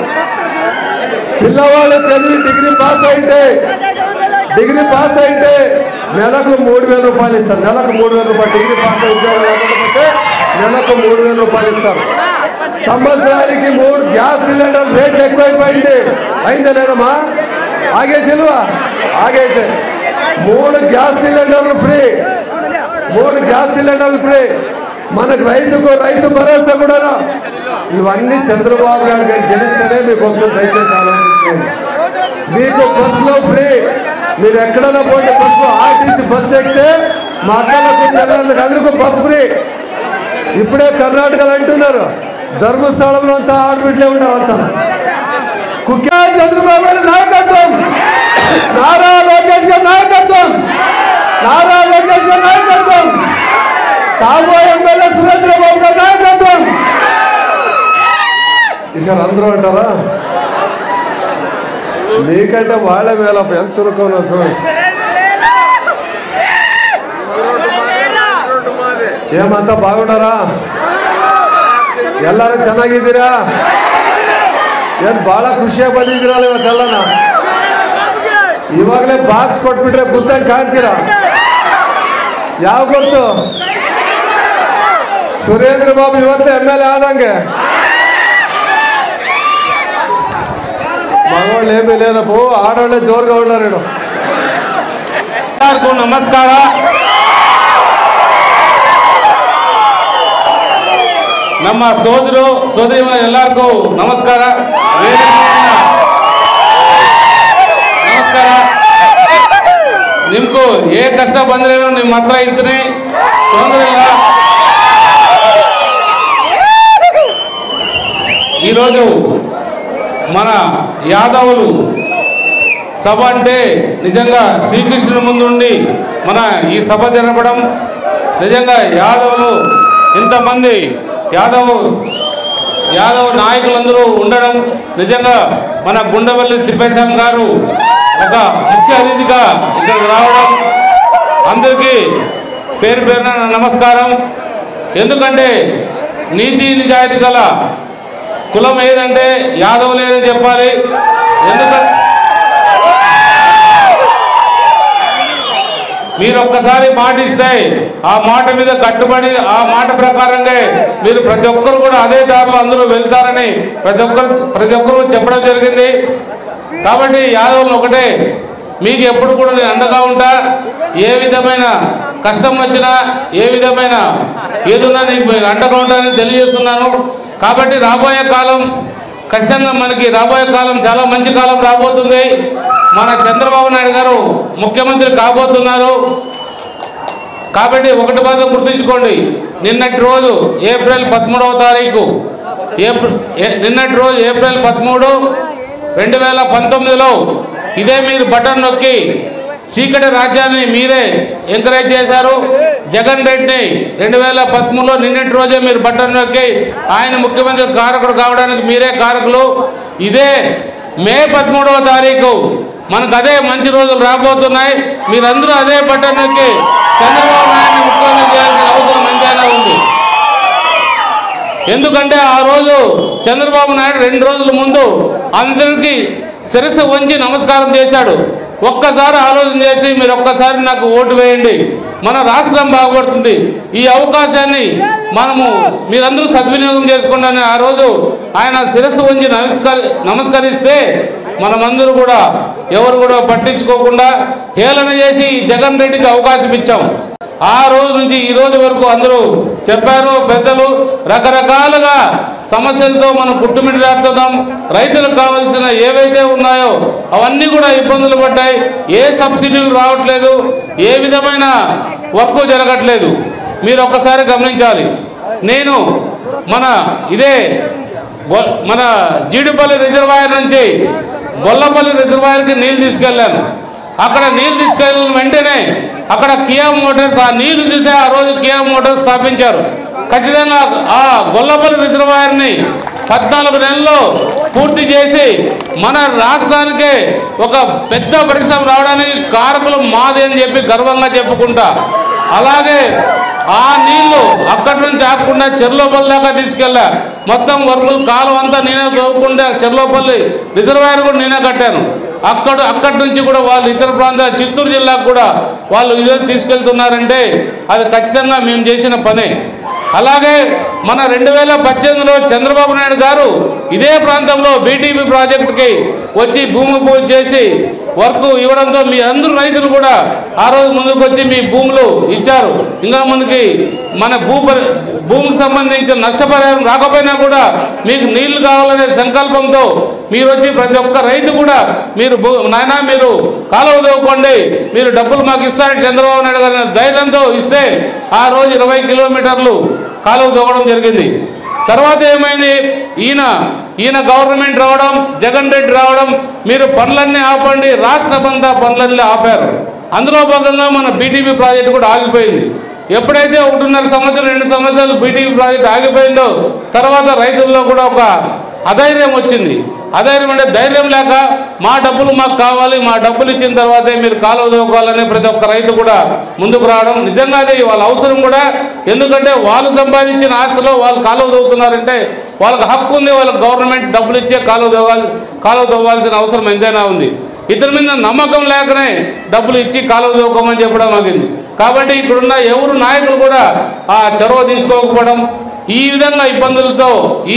పిల్లవాళ్ళు చదివి డిగ్రీ పాస్ అయితే నెలకు 3,000 రూపాయలు ఇస్తారు. నెలకు 3,000 రూపాయలు. డిగ్రీ పాస్ అయి ఉద్యోగం లేకపోతే నెలకు 3,000 రూపాయలు ఇస్తారు. సంవత్సరానికి 3 గ్యాస్ సిలిండర్ రేట్లు ఎక్కువైపోయింది. అయిందా లేదమ్మా? ఆగే తెలివా? ఆగైతే 3 గ్యాస్ సిలిండర్లు ఫ్రీ, 3 గ్యాస్ సిలిండర్లు ఫ్రీ. మనకు రైతు భరోసా కూడా. ఇవన్నీ చంద్రబాబు నాయుడు గారు గెలిస్తేనే మీకు వస్తుంది. దయచేసి ఆలోచించండి. మీకు బస్సులో ఫ్రీ. మీరు ఎక్కడైనా పోతే బస్సులో ఆర్టీసీ బస్సు ఎక్కితే మా అక్కలకు చెల్లెళ్ళకి అందరికీ బస్ ఫ్రీ. ఇప్పుడే కర్ణాటకలో అంటున్నారు ధర్మస్థలంలో అంతా ఆడబిడ్లే ఉండవంటారు. కుక్యా చంద్రబాబు నాయుడు నాయకత్వం, నారా లోకేష్ గారి నాయకత్వం, నారా లోకేష్ గారి నాయకత్వం, కాబోయే ఎమ్మెల్యే సురేంద్ర బాబు గారి నాయకత్వం. ఈసారి అందరూ అంటారా? నీకంటే వాళ్ళే మేళ ఎంత చురుకున్నా చూడండి. ఏమంతా బాగున్నారా? ಎಲ್ಲರೂ ಚೆನ್ನಾಗಿದ್ದೀರಾ? ಏನು ಭಾಳ ಖುಷಿಯಾಗಿ ಬಂದಿದ್ದೀರಲ್ಲ ಇವತ್ತೆಲ್ಲನ? ಇವಾಗಲೇ ಬಾಕ್ಸ್ ಕೊಟ್ಬಿಟ್ರೆ ಕೂತಂಗೆ ಕಾಣ್ತೀರಾ? ಯಾವ ಗೊತ್ತು? ಸುರೇಂದ್ರ ಬಾಬು ಇವತ್ತೇ ಎಮ್ಮೆಲ್ಯೆ ಆದಂಗೆ. ಮಗಳು ಏಮಿ లేదಪ್ಪ, ఆడోళ్ళే జోరుగా ఉన్నారు. ಎಲ್ಲರಿಗೂ ನಮಸ್ಕಾರ. ನಮ್ಮ ಸೋದರಿ ಎಲ್ಲರಿಗೂ ನಮಸ್ಕಾರ. ನಮಸ್ಕಾರ. ನಿಮ್ಗೂ ಏ ಕಷ್ಟ ಬಂದ್ರೇನು ನಿಮ್ಮ ಹತ್ರ ಇರ್ತೀನಿ, ತೊಂದರೆ ಇಲ್ಲ. ఈరోజు మన యాదవులు సభ అంటే నిజంగా శ్రీకృష్ణుని ముందుండి మన ఈ సభ జరపడం, నిజంగా యాదవులు ఇంతమంది యాదవ్ నాయకులందరూ ఉండడం, నిజంగా మన గుండవల్లి తిప్పేశం గారు ఒక ముఖ్య అతిథిగా ఇక్కడికి రావడం, అందరికీ పేరు పేరున నమస్కారం. ఎందుకంటే నీతి నిజాయితీ గల కులం ఏదంటే యాదవులే అని చెప్పాలి. ఎందుకంటే మీరు ఒక్కసారి మాట ఇస్తే ఆ మాట మీద కట్టుబడి ఆ మాట ప్రకారంగా మీరు ప్రతి ఒక్కరు కూడా అదే దారిలో అందరూ వెళ్తారని ప్రతి ఒక్కరు చెప్పడం జరిగింది. కాబట్టి యాదవులు ఒకటే, మీకు ఎప్పుడు కూడా నేను అండగా ఉంటా. ఏ విధమైన కష్టం వచ్చినా, ఏ విధమైన ఏదున్నా నీకు అండగా ఉంటానని తెలియజేస్తున్నాను. కాబట్టి రాబోయే కాలం ఖచ్చితంగా మనకి రాబోయే కాలం చాలా మంచి కాలం రాబోతుంది. మన చంద్రబాబు నాయుడు గారు ముఖ్యమంత్రి కాబోతున్నారు. కాబట్టి ఒకటి బాధ గుర్తుంచుకోండి, నిన్నటి రోజు ఏప్రిల్ 13వ తారీఖు నిన్నటి రోజు ఏప్రిల్ 13, 2019లో ఇదే మీరు బటన్ నొక్కి చీకటి రాజ్యాన్ని మీరే ఎంకరేజ్ చేశారు. జగన్ రెడ్డిని 2013లో నిన్నటి రోజే మీరు బటన్ నొక్కి ఆయన ముఖ్యమంత్రి కారకుడు కావడానికి మీరే కారకులు. ఇదే మే 13వ తారీఖు మనకు అదే మంచి రోజులు రాబోతున్నాయి. మీరందరూ అదే బటన్ నొక్కి చంద్రబాబు నాయుడిని ముఖ్యమంత్రి చేయాల్సిన అవసరం ఎంతైనా ఉంది. ఎందుకంటే ఆ రోజు చంద్రబాబు నాయుడు 2 రోజుల ముందు అందరికీ శిరస్సు వంచి నమస్కారం చేశాడు. ఒక్కసారి ఆలోచన చేసి మీరు ఒక్కసారి నాకు ఓటు వేయండి, మన రాష్ట్రం బాగుపడుతుంది. ఈ అవకాశాన్ని మనము మీరందరూ సద్వినియోగం చేసుకోండి. ఆ రోజు ఆయన శిరస్సు వంచి నమస్కరిస్తే మనమందరూ కూడా ఎవరు కూడా పట్టించుకోకుండా హేళన చేసి జగన్ రెడ్డికి అవకాశం ఇచ్చాం. ఆ రోజు నుంచి ఈ రోజు వరకు అందరూ చెప్పారు పెద్దలు, రకరకాలుగా సమస్యలతో మనం కుట్టుమిట్టాడుతున్నాం. రైతులకు కావాల్సిన ఏవైతే ఉన్నాయో అవన్నీ కూడా ఇబ్బందులు పడ్డాయి. ఏ సబ్సిడీలు రావట్లేదు, ఏ విధమైన వర్క్ జరగట్లేదు. మీరు ఒక్కసారి గమనించాలి. నేను మన జీడిపల్లి రిజర్వాయర్ నుంచి గొల్లపల్లి రిజర్వాయర్కి నీళ్ళు తీసుకెళ్ళాను. అక్కడ నీళ్ళు తీసుకెళ్ళిన వెంటనే అక్కడ కియా మోటార్స్ ఆ నీళ్లు చూసే ఆ రోజు కియా మోటార్స్ స్థాపించారు. ఖచ్చితంగా ఆ గొల్లపల్లి రిజర్వాయర్ని 14 నెలల్లో పూర్తి చేసి మన రాష్ట్రానికే ఒక పెద్ద పరిశ్రమ రావడానికి కారకులు మాది అని చెప్పి గర్వంగా చెప్పుకుంటా. అలాగే ఆ నీళ్లు అక్కడి నుంచి ఆకుండా చెర్లోపల్లి దాకా తీసుకెళ్ళా. మొత్తం వర్కులు కాలం అంతా నేనే తవ్వకుండా చెర్లోపల్లి రిజర్వాయర్ కూడా నేనే కట్టాను. అక్కడి నుంచి కూడా వాళ్ళు ఇతర ప్రాంతాల చిత్తూరు జిల్లాకు కూడా వాళ్ళు ఈరోజు తీసుకెళ్తున్నారంటే అది ఖచ్చితంగా మేము చేసిన పనే. అలాగే మన 2018లో చంద్రబాబు నాయుడు గారు ఇదే ప్రాంతంలో బీటీపీ ప్రాజెక్టుకి వచ్చి భూమి పూజ చేసి వర్క్ ఇవ్వడంతో మీ అందరూ రైతులు కూడా ఆ రోజు ముందుకు వచ్చి మీ భూములు ఇచ్చారు. ఇంకా మన భూమికి సంబంధించిన నష్టపరిహారం రాకపోయినా కూడా మీకు నీళ్లు కావాలనే సంకల్పంతో మీరు వచ్చి ప్రతి ఒక్క రైతు కూడా మీరు కాలువ తవ్వుకోండి, మీరు డబ్బులు మాకు ఇస్తారని చంద్రబాబు నాయుడు గారి ధైర్యంతో ఇస్తే ఆ రోజు 20 కిలోమీటర్లు కాలువ తవ్వడం జరిగింది. తర్వాత ఏమైంది, ఈయన గవర్నమెంట్ రావడం, జగన్ రెడ్డి రావడం, మీరు పనులన్నీ ఆపండి, రాష్ట్రమంతా పనులన్నీ ఆపారు. అందులో భాగంగా మన బీటీపీ ప్రాజెక్టు కూడా ఆగిపోయింది. ఎప్పుడైతే 1.5 సంవత్సరం 2 సంవత్సరాలు బీటీపీ ప్రాజెక్టు ఆగిపోయిందో తర్వాత రైతుల్లో కూడా ఒక అధైర్యం వచ్చింది. అధైర్యం అంటే ధైర్యం లేక మా డబ్బులు మాకు కావాలి, మా డబ్బులు ఇచ్చిన తర్వాతే మీరు కాలువ తవ్వుకోవాలని ప్రతి ఒక్క రైతు కూడా ముందుకు రావడం నిజంగా అది వాళ్ళ అవసరం కూడా. ఎందుకంటే వాళ్ళు సంపాదించిన ఆస్తిలో వాళ్ళు కాలువ తవ్వుతున్నారంటే వాళ్ళకి హక్కు ఉంది, వాళ్ళకి గవర్నమెంట్ డబ్బులు ఇచ్చే కాలువ తవ్వాల్సిన అవసరం ఎంతైనా ఉంది. ఇతని మీద నమ్మకం లేకనే డబ్బులు ఇచ్చి కాలువ తవ్వుకోమని చెప్పడం ఆగింది. కాబట్టి ఇక్కడున్న ఎవరు నాయకులు కూడా ఆ చొరవ తీసుకోకపోవడం, ఈ విధంగా ఇబ్బందులతో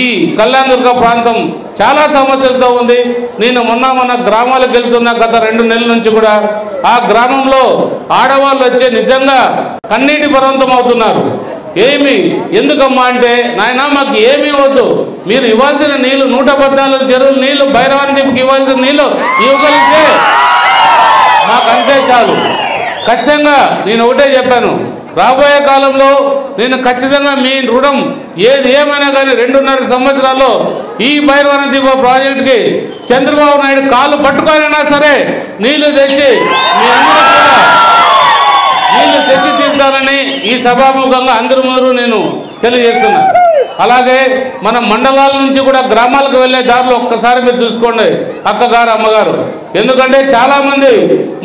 ఈ కళ్యాణదుర్గ ప్రాంతం చాలా సమస్యలతో ఉంది. నేను మొన్న గ్రామాలకు వెళ్తున్నా గత 2 నెలల నుంచి కూడా ఆ గ్రామంలో ఆడవాళ్ళు వచ్చే నిజంగా కన్నీటి పర్వంతం అవుతున్నారు. ఎందుకమ్మా అంటే, నాయన మాకు ఏమీ వద్దు, మీరు ఇవ్వాల్సిన నీళ్లు 114 చెరువుల నీళ్లు భైరవాని దీపుకి ఇవ్వాల్సిన నీళ్లు ఇవ్వగలిగితే మాకంతే చాలు. ఖచ్చితంగా నేను ఒకటే చెప్పాను, రాబోయే కాలంలో నేను ఖచ్చితంగా మీ రుణం ఏమైనా కానీ 2.5 సంవత్సరాల్లో ఈ భైరవాని దీప ప్రాజెక్టుకి చంద్రబాబు నాయుడు కాళ్ళు పట్టుకోనైనా సరే నీళ్లు తెచ్చి మీ అందరూ కూడా నీళ్లు తెచ్చి తీర్చాలని ఈ సభాముఖంగా అందరి ముందు నేను తెలియజేస్తున్నా. అలాగే మన మండలాల నుంచి కూడా గ్రామాలకు వెళ్ళే దారిలో ఒక్కసారి మీరు చూసుకోండి అక్కగారు అమ్మగారు. ఎందుకంటే చాలామంది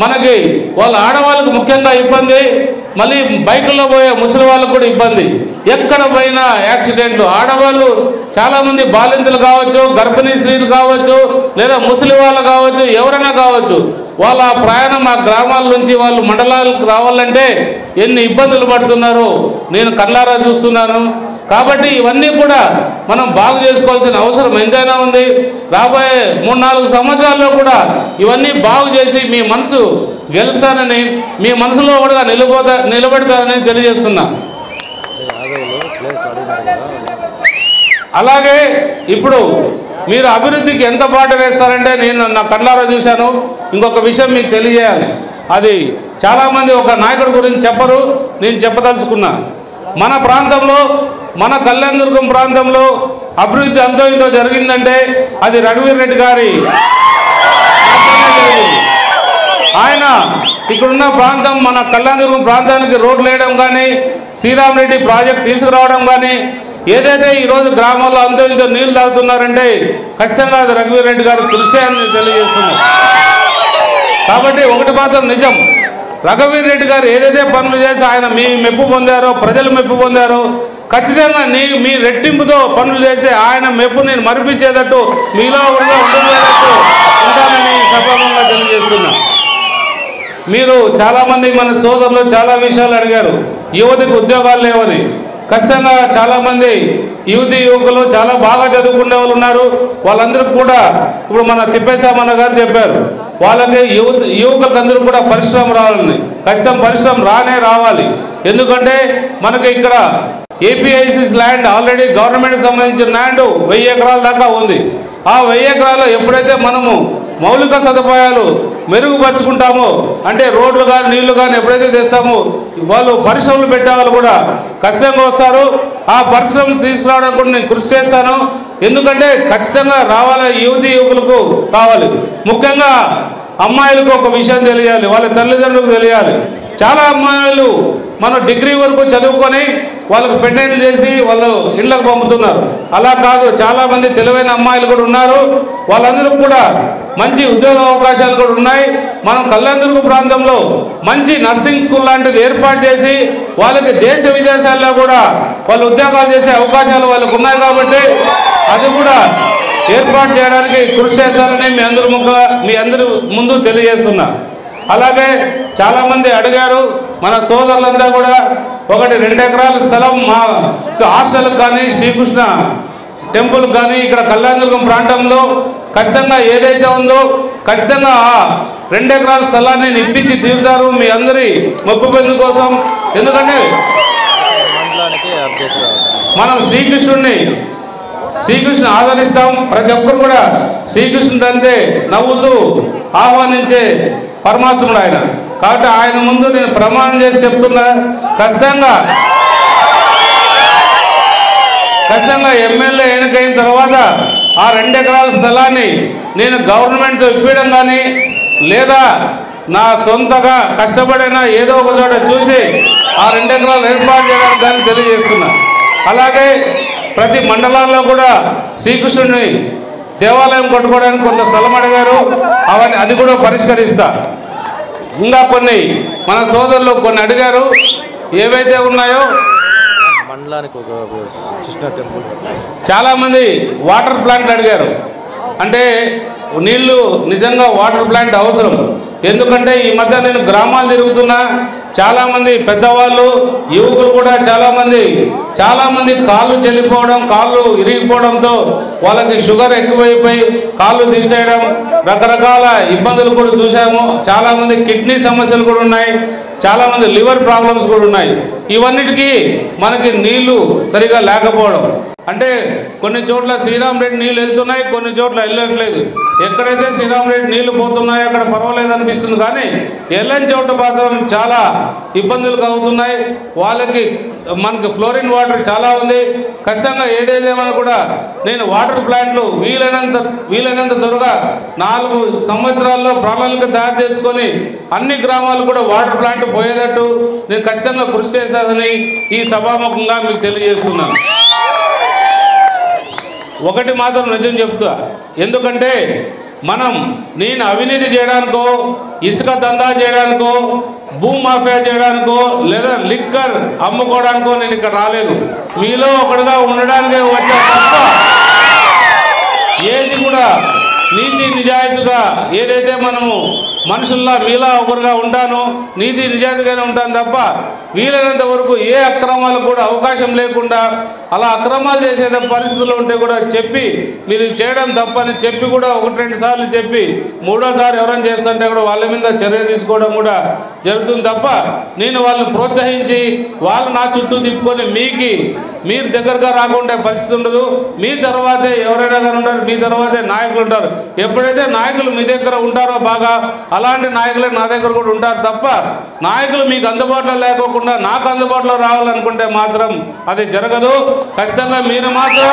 మనకి వాళ్ళ ఆడవాళ్ళకు ముఖ్యంగా ఇబ్బంది, మళ్ళీ బైకుల్లో పోయే ముసలి వాళ్ళకు కూడా ఇబ్బంది. ఎక్కడ పోయినా యాక్సిడెంట్లు. ఆడవాళ్ళు చాలామంది బాలింతలు కావచ్చు, గర్భిణీ స్త్రీలు కావచ్చు, లేదా ముసలి వాళ్ళు కావచ్చు, ఎవరైనా కావచ్చు, వాళ్ళ ప్రయాణం ఆ గ్రామాల నుంచి వాళ్ళు మండలాలకు రావాలంటే ఎన్ని ఇబ్బందులు పడుతున్నారో నేను కళ్ళారా చూస్తున్నాను. కాబట్టి ఇవన్నీ కూడా మనం బాగు చేసుకోవాల్సిన అవసరం ఎంతైనా ఉంది. రాబోయే 3-4 సంవత్సరాల్లో కూడా ఇవన్నీ బాగు చేసి మీ మనసు గెలుస్తానని, మీ మనసులో కూడా నిలబడతారని తెలియజేస్తున్నా. అలాగే ఇప్పుడు మీరు అభివృద్ధికి ఎంత పాట వేస్తారంటే నేను నా కళ్ళారా చూశాను. ఇంకొక విషయం మీకు తెలియజేయాలి. అది చాలామంది ఒక నాయకుడి గురించి చెప్పరు, నేను చెప్పదలుచుకున్నా. మన ప్రాంతంలో, మన కళ్యాణదుర్గం ప్రాంతంలో అభివృద్ధి అంతో ఇంతో జరిగిందంటే అది రఘువీర్ రెడ్డి గారి ఆయన ఇక్కడున్న ప్రాంతం మన కళ్యాణదుర్గం ప్రాంతానికి రోడ్లు వేయడం కానీ, శ్రీరామ్ రెడ్డి ప్రాజెక్ట్ తీసుకురావడం కానీ, ఏదైతే ఈరోజు గ్రామాల్లో అంతో ఇంతో నీళ్లు తాగుతున్నారంటే ఖచ్చితంగా అది రఘువీర్ రెడ్డి గారి కృషి అని తెలియజేస్తున్నారు. కాబట్టి ఒకటి మాత్రం నిజం, రఘువీర్ రెడ్డి గారు ఏదైతే పనులు చేసి ఆయన మీ మెప్పు పొందారో, ప్రజలు మెప్పు పొందారో, ఖచ్చితంగా మీ రెట్టింపుతో పనులు చేసి ఆయన మెప్పు నేను మరిపించేటట్టు మీలో ఒకటిగా ఉండేటట్టు ఉంటానని సభాముఖంగా తెలియజేస్తున్నా. మీరు చాలామంది మన సోదరులు చాలా విషయాలు అడిగారు. యువతకు ఉద్యోగాలు లేవని. ఖచ్చితంగా చాలామంది యువకులు చాలా బాగా చదువుకునే వాళ్ళు ఉన్నారు. వాళ్ళందరికీ కూడా ఇప్పుడు మన తిప్పేశామన్న గారు చెప్పారు, వాళ్ళకి యువకులకు అందరూ కూడా పరిశ్రమ రావాలని. ఖచ్చితంగా పరిశ్రమ రావాలి. ఎందుకంటే మనకి ఇక్కడ ఏపీఐసిస్ ల్యాండ్ ఆల్రెడీ గవర్నమెంట్కి సంబంధించిన ల్యాండ్ 1000 ఎకరాల దాకా ఉంది. ఆ 1000 ఎకరాల్లో ఎప్పుడైతే మనము మౌలిక సదుపాయాలు మెరుగుపరుచుకుంటామో, అంటే రోడ్లు కానీ నీళ్లు కానీ ఎప్పుడైతే తెస్తామో, వాళ్ళు పరిశ్రమలు పెట్టే వాళ్ళు కూడా ఖచ్చితంగా వస్తారు. ఆ పరిశ్రమలు తీసుకురావడానికి కూడా నేను కృషి చేస్తాను. ఎందుకంటే ఖచ్చితంగా రావాలి, యువకులకు కావాలి. ముఖ్యంగా అమ్మాయిలకు ఒక విషయం తెలియాలి, వాళ్ళ తల్లిదండ్రులకు తెలియాలి. చాలా అమ్మాయిలు మనం డిగ్రీ వరకు చదువుకొని వాళ్ళకు పెండెంట్లు చేసి వాళ్ళు ఇళ్లకు పంపుతున్నారు. అలా కాదు, చాలామంది తెలివైన అమ్మాయిలు కూడా ఉన్నారు. వాళ్ళందరూ కూడా మంచి ఉద్యోగ అవకాశాలు కూడా ఉన్నాయి. మనం కళ్యాణదుర్గం ప్రాంతంలో మంచి నర్సింగ్ స్కూల్ లాంటిది ఏర్పాటు చేసి వాళ్ళకి దేశ విదేశాల్లో కూడా వాళ్ళు ఉద్యోగాలు చేసే అవకాశాలు వాళ్ళకు ఉన్నాయి. కాబట్టి అది కూడా ఏర్పాటు చేయడానికి కృషి చేస్తారని మీ అందరి ముందు తెలియజేస్తున్నా. అలాగే చాలామంది అడిగారు, మన సోదరులంతా కూడా 1-2 ఎకరాల స్థలం మా హాస్టల్కి కానీ శ్రీకృష్ణ టెంపుల్కి కానీ ఇక్కడ కళ్యాణదుర్గం ప్రాంతంలో ఖచ్చితంగా ఏదైతే ఉందో ఖచ్చితంగా 2 ఎకరాల స్థలాన్ని ఇప్పించి తీరుతారు మీ అందరి మొక్కుబెందు కోసం. ఎందుకంటే మనం శ్రీకృష్ణుడిని ఆదరిస్తాం. ప్రతి ఒక్కరు కూడా శ్రీకృష్ణుడు అంటే నవ్వుతూ ఆహ్వానించే పరమాత్ముడు ఆయన. కాబట్టి ఆయన ముందు నేను ప్రమాణం చేసి చెప్తున్నా, ఖచ్చితంగా ఎమ్మెల్యే ఎన్నికైన తర్వాత ఆ 2 ఎకరాల స్థలాన్ని నేను గవర్నమెంట్తో ఇప్పించడం కానీ, లేదా నా సొంతగా కష్టపడినా ఏదో ఒక చోట చూసి ఆ 2 ఎకరాలు ఏర్పాటు చేయడానికి కానీ తెలియజేస్తున్నా. అలాగే ప్రతి మండలాల్లో కూడా శ్రీకృష్ణుడిని దేవాలయం కట్టుకోవడానికి కొంత స్థలం అడిగారు, అది కూడా పరిష్కరిస్తా. ఇంకా కొన్ని మన సోదరులు కొన్ని అడిగారు, ఏవైతే ఉన్నాయో చాలామంది వాటర్ ప్లాంట్ అడిగారు. అంటే నీళ్లు నిజంగా వాటర్ ప్లాంట్ అవసరం. ఎందుకంటే ఈ మధ్య నేను గ్రామాలు తిరుగుతున్నా, చాలామంది పెద్దవాళ్ళు యువకులు కూడా చాలామంది కాళ్ళు చెల్లిపోవడం, కాళ్ళు ఇరిగిపోవడంతో వాళ్ళకి షుగర్ ఎక్కువైపోయి కాళ్ళు తీసేయడం, రకరకాల ఇబ్బందులు కూడా చూసాము. చాలామంది కిడ్నీ సమస్యలు కూడా ఉన్నాయి, చాలామంది లివర్ ప్రాబ్లమ్స్ కూడా ఉన్నాయి. ఇవన్నిటికీ మనకి నీళ్లు సరిగా లేకపోవడం. అంటే కొన్ని చోట్ల శ్రీరామ్ రెడ్డి నీళ్ళు వెళ్తున్నాయి, కొన్ని చోట్ల వెళ్ళట్లేదు. ఎక్కడైతే శ్రీరామ్ రెడ్డి నీళ్లు పోతున్నాయో అక్కడ పర్వాలేదు అనిపిస్తుంది, కానీ వెళ్ళని చోట మాత్రం చాలా ఇబ్బందులు కలుగుతున్నాయి. వాళ్ళకి మనకి ఫ్లోరిన్ వాటర్ చాలా ఉంది. ఖచ్చితంగా ఏదేదేమైనా కూడా నేను వాటర్ ప్లాంట్లు వీలైనంత త్వరగా 4 సంవత్సరాల్లో ప్రణాళిక తయారు చేసుకొని అన్ని గ్రామాలు కూడా వాటర్ ప్లాంట్ పోయేటట్టు నేను ఖచ్చితంగా కృషి చేస్తానని ఈ సభాముఖంగా మీకు తెలియజేస్తున్నాను. ఒకటి మాత్రం నిజం చెప్తా, ఎందుకంటే నేను అవినీతి చేయడానికో, ఇసుక దందా చేయడానికో, భూమాఫియా చేయడానికో, లేదా లిక్కర్ అమ్ముకోవడానికో నేను ఇక్కడ రాలేదు. మీలో ఒకటిగా ఉండడానికే వచ్చా తప్ప ఏది కూడా నీతి నిజాయితీగా ఏదైతే మనము మనుషుల్లా మీలా ఒకరుగా ఉంటానో నీతి నిజాయితీగానే ఉంటాను తప్ప వీలైనంత వరకు ఏ అక్రమాలకు కూడా అవకాశం లేకుండా అలా అక్రమాలు చేసే పరిస్థితులు ఉంటే కూడా చెప్పి మీరు చేయడం తప్పని చెప్పి కూడా 1-2 సార్లు చెప్పి 3వ సారి ఎవరైనా చేస్తుంటే కూడా వాళ్ళ మీద చర్య తీసుకోవడం కూడా జరుగుతుంది తప్ప నేను వాళ్ళని ప్రోత్సహించి వాళ్ళు నా చుట్టూ తిప్పుకొని మీరు దగ్గరగా రాకుండా పరిస్థితి ఉండదు. మీ తర్వాతే ఎవరైనా కానీ ఉంటారు, మీ తర్వాతే నాయకులు ఉంటారు. ఎప్పుడైతే నాయకులు మీ దగ్గర ఉంటారో బాగా అలాంటి నాయకులే నా దగ్గర కూడా ఉంటారు తప్ప నాయకులు మీకు అందుబాటులో లేకోకుండా నాకు అందుబాటులో రావాలనుకుంటే మాత్రం అది జరగదు. ఖచ్చితంగా మీరు మాత్రం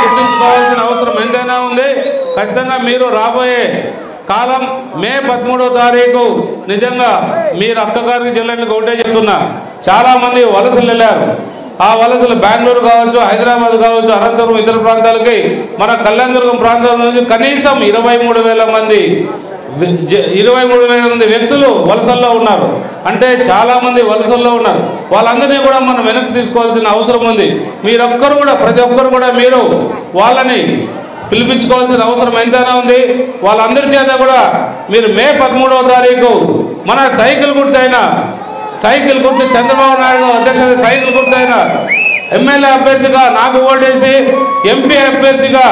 గుర్తుంచుకోవాల్సిన అవసరం ఎంతైనా ఉంది. ఖచ్చితంగా మీరు రాబోయే కాలం మే 13వ తారీఖు నిజంగా మీరు అక్కగారికి చెల్లెళ్ళకి ఒకటే చెప్తున్నా, చాలామంది వలసలు వెళ్ళారు. ఆ వలసలు బెంగళూరు కావచ్చు, హైదరాబాద్ కావచ్చు, అనంతపురం ఇతర ప్రాంతాలకి మన కళ్యాణదుర్గం ప్రాంతాల నుంచి కనీసం 23,000 మంది వ్యక్తులు వలసల్లో ఉన్నారు. అంటే చాలామంది వలసల్లో ఉన్నారు. వాళ్ళందరినీ కూడా మనం వెనక్కి తీసుకోవాల్సిన అవసరం ఉంది. ప్రతి ఒక్కరు కూడా మీరు వాళ్ళని పిలిపించుకోవాల్సిన అవసరం ఎంతైనా ఉంది. వాళ్ళందరి చేత కూడా మీరు మే 13వ తారీఖు మన సైకిల్ గుర్తు చంద్రబాబు నాయుడు అధ్యక్షత సైకిల్ గుర్తైన ఎమ్మెల్యే అభ్యర్థిగా నాకు ఓటేసి ఎంపీ అభ్యర్థిగా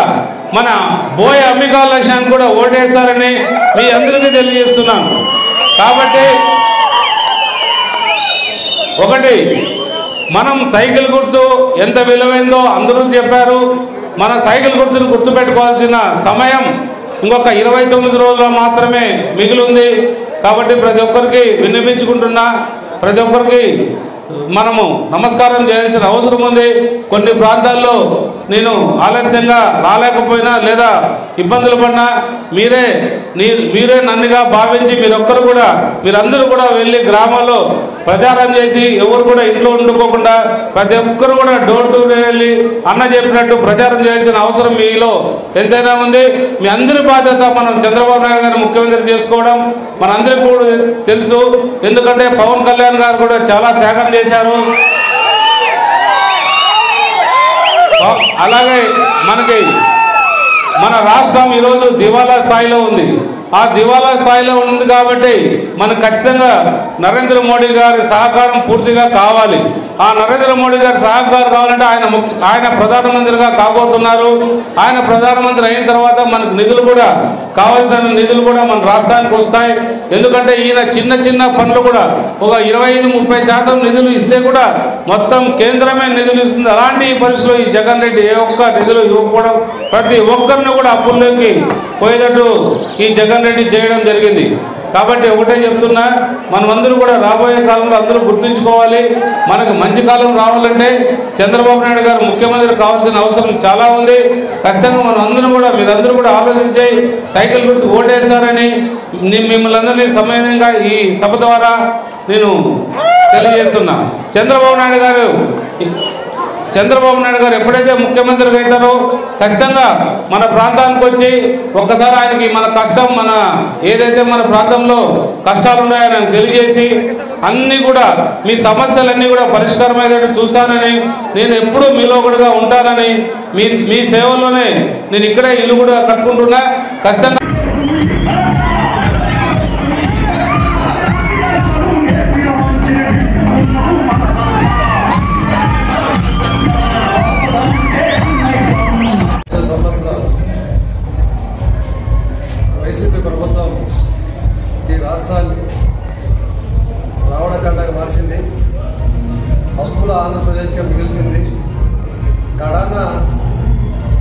మన బోయ అంబికా లక్ష్యాన్ని కూడా ఓటేస్తారని మీ అందరికీ తెలియజేస్తున్నాను. కాబట్టి ఒకటి, మనం సైకిల్ గుర్తు ఎంత విలువైందో అందరూ చెప్పారు. మన సైకిల్ గుర్తును గుర్తుపెట్టుకోవాల్సిన సమయం ఇంకొక 29 రోజులు మాత్రమే మిగిలింది. కాబట్టి ప్రతి ఒక్కరికి విన్నపించుకుంటున్నా, ప్రతి ఒక్కరికి మనము నమస్కారం చేయాల్సిన అవసరం ఉంది. కొన్ని ప్రాంతాల్లో నేను ఆలస్యంగా రాలేకపోయినా లేదా ఇబ్బందులు పడినా మీరే నన్నుగా భావించి మీరందరూ కూడా వెళ్ళి గ్రామాల్లో ప్రచారం చేసి ఎవరు కూడా ఇంట్లో ఉండిపోకుండా ప్రతి ఒక్కరు కూడా డోర్ టు డోర్ వెళ్ళి అన్న చెప్పినట్టు ప్రచారం చేయాల్సిన అవసరం మీలో ఎంతైనా ఉంది. మీ అందరి బాధ్యత మనం చంద్రబాబు నాయుడు గారిని ముఖ్యమంత్రి చేసుకోవడం మనందరికీ కూడా తెలుసు. ఎందుకంటే పవన్ కళ్యాణ్ గారు కూడా చాలా త్యాగం చేశారు. అలాగే మన రాష్ట్రం ఈరోజు దివాలా స్థాయిలో ఉంది. ఆ దివాలా స్థాయిలో ఉంది కాబట్టి మనకు ఖచ్చితంగా నరేంద్ర మోడీ గారి సహకారం పూర్తిగా కావాలి. ఆ నరేంద్ర మోడీ గారి సహకారం కావాలంటే ఆయన ప్రధానమంత్రిగా కాబోతున్నారు. ఆయన ప్రధానమంత్రి అయిన తర్వాత మనకు నిధులు కూడా కావాల్సిన నిధులు కూడా మన రాష్ట్రానికి వస్తాయి. ఎందుకంటే ఈయన చిన్న పనులు కూడా ఒక 25-30% నిధులు ఇస్తే కూడా మొత్తం కేంద్రమే నిధులు ఇస్తుంది. అలాంటి పరిస్థితుల్లో ఈ జగన్ రెడ్డి ఏ ఒక్క నిధులు ఇవ్వకపోవడం, ప్రతి ఒక్కరిని కూడా అప్పుల్లోకి పోయేటట్టు ఈ జగన్ రెడ్డి చేయడం జరిగింది. కాబట్టి ఒకటే చెప్తున్నా, మనమందరూ కూడా రాబోయే కాలంలో అందరూ గుర్తుంచుకోవాలి. మనకు మంచి కాలం రావాలంటే చంద్రబాబు నాయుడు గారు ముఖ్యమంత్రి కావాల్సిన అవసరం చాలా ఉంది. ఖచ్చితంగా మీరందరూ కూడా ఆలోచించి సైకిల్ గుర్తు ఓటేస్తారని మిమ్మల్ని అందరినీ సమయంగా ఈ సభ ద్వారా నేను తెలియజేస్తున్నా. చంద్రబాబు నాయుడు గారు ఎప్పుడైతే ముఖ్యమంత్రి అవుతారో ఖచ్చితంగా మన ప్రాంతానికి వచ్చి ఒక్కసారి ఆయనకి మన కష్టం, ఏదైతే మన ప్రాంతంలో కష్టాలు ఉన్నాయో ఆయన తెలియజేసి అన్నీ కూడా మీ సమస్యలన్నీ కూడా పరిష్కారమయ్యేటట్టు చూస్తానని, నేను ఎప్పుడూ మీలో ఒకటిగా ఉంటానని, మీ సేవల్లోనే నేను ఇక్కడే ఇల్లు కూడా కట్టుకుంటున్నా. ఖచ్చితంగా వైసీపీ ప్రభుత్వం ఈ రాష్ట్రాన్ని రావణఖండగా మార్చింది. అప్పుల ఆంధ్రప్రదేశ్గా మిగిల్చింది. కడాన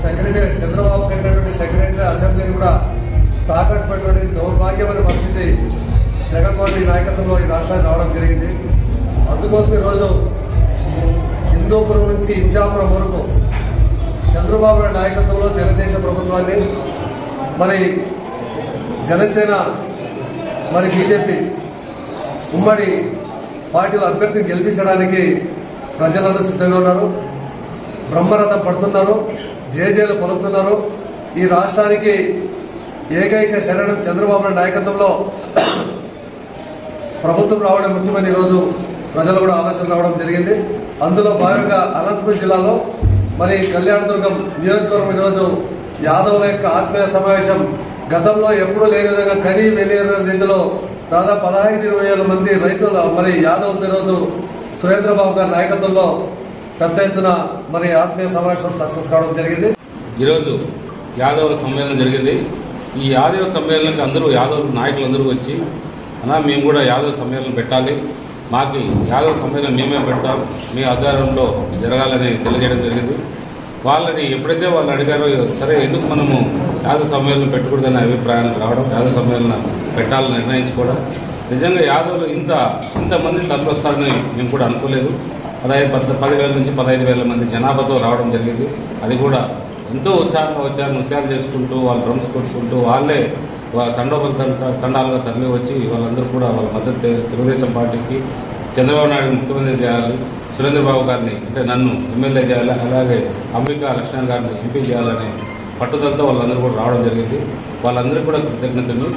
సెక్రటరీ చంద్రబాబు కట్టినటువంటి సెక్రటరీ అసెంబ్లీని కూడా తాకట్టు పెట్టినటువంటి దౌర్భాగ్యమైన పరిస్థితి జగన్మోహన్ రెడ్డి నాయకత్వంలో ఈ రాష్ట్రానికి రావడం జరిగింది. అందుకోసం ఈరోజు హిందూపురం నుంచి ఇచ్చాపురం వరకు చంద్రబాబు నాయుడు నాయకత్వంలో తెలుగుదేశం ప్రభుత్వాన్ని, మరి జనసేన, మరి బీజేపీ ఉమ్మడి పార్టీల అభ్యర్థిని గెలిపించడానికి ప్రజలందరూ సిద్ధంగా ఉన్నారు. బ్రహ్మరథం పడుతున్నారు, జేజేలు పలుకుతున్నారు. ఈ రాష్ట్రానికి ఏకైక శరణం చంద్రబాబు నాయుడు నాయకత్వంలో ప్రభుత్వం రావడం ముఖ్యమని ఈరోజు ప్రజలు కూడా ఆలోచన రావడం జరిగింది. అందులో భాగంగా అనంతపురం జిల్లాలో మరి కళ్యాణదుర్గం నియోజకవర్గం ఈరోజు యాదవుల యొక్క ఆత్మీయ సమావేశం గతంలో ఎప్పుడూ లేని విధంగా కనీ వెలియని రీతిలో దాదాపు 15-20 మంది రైతులు మరి యాదవ్ ఈరోజు సురేంద్రబాబు గారి నాయకత్వంలో పెద్ద ఎత్తున మరి ఆత్మీయ సమావేశం సక్సెస్ కావడం జరిగింది. ఈరోజు యాదవుల సమ్మేళనం జరిగింది. ఈ యాదవ సమ్మేళనానికి అందరూ యాదవ్ నాయకులందరూ వచ్చి మేము కూడా యాదవ సమ్మేళనం పెట్టాలి, మాకు యాదవ సమ్మేళనం మేమే పెడతాం, మీ ఆధ్వర్యంలో జరగాలని తెలియజేయడం జరిగింది. వాళ్ళని ఎప్పుడైతే వాళ్ళు అడిగారో సరే ఎందుకు మనము యాదవ సమ్మేళనం పెట్టకూడదనే అభిప్రాయానికి రావడం, యాదవ సమ్మేళనం పెట్టాలని నిర్ణయించుకోవడం. నిజంగా యాదవులు ఇంతమంది తరలి వస్తారని మేము కూడా అనుకోలేదు. 10,000 నుంచి 15,000 మంది జనాభాతో రావడం జరిగింది. అది కూడా ఎంతో ఉత్సాహంగా వచ్చారు. నృత్యాలు చేసుకుంటూ వాళ్ళు డ్రమ్స్ కొట్టుకుంటూ వాళ్ళే తండాలుగా తరలి వచ్చి వాళ్ళందరూ కూడా వాళ్ళ మద్దతు తెలుగుదేశం పార్టీకి, చంద్రబాబు నాయుడు ముఖ్యమంత్రి చేయాలి, సురేంద్రబాబు గారిని అంటే నన్ను ఎమ్మెల్యే చేయాలి, అలాగే అంబికా లక్ష్మణ్ గారిని ఎంపీ చేయాలని పట్టుదలతో వాళ్ళందరూ కూడా రావడం జరిగింది. వాళ్ళందరికీ కూడా కృతజ్ఞతలు.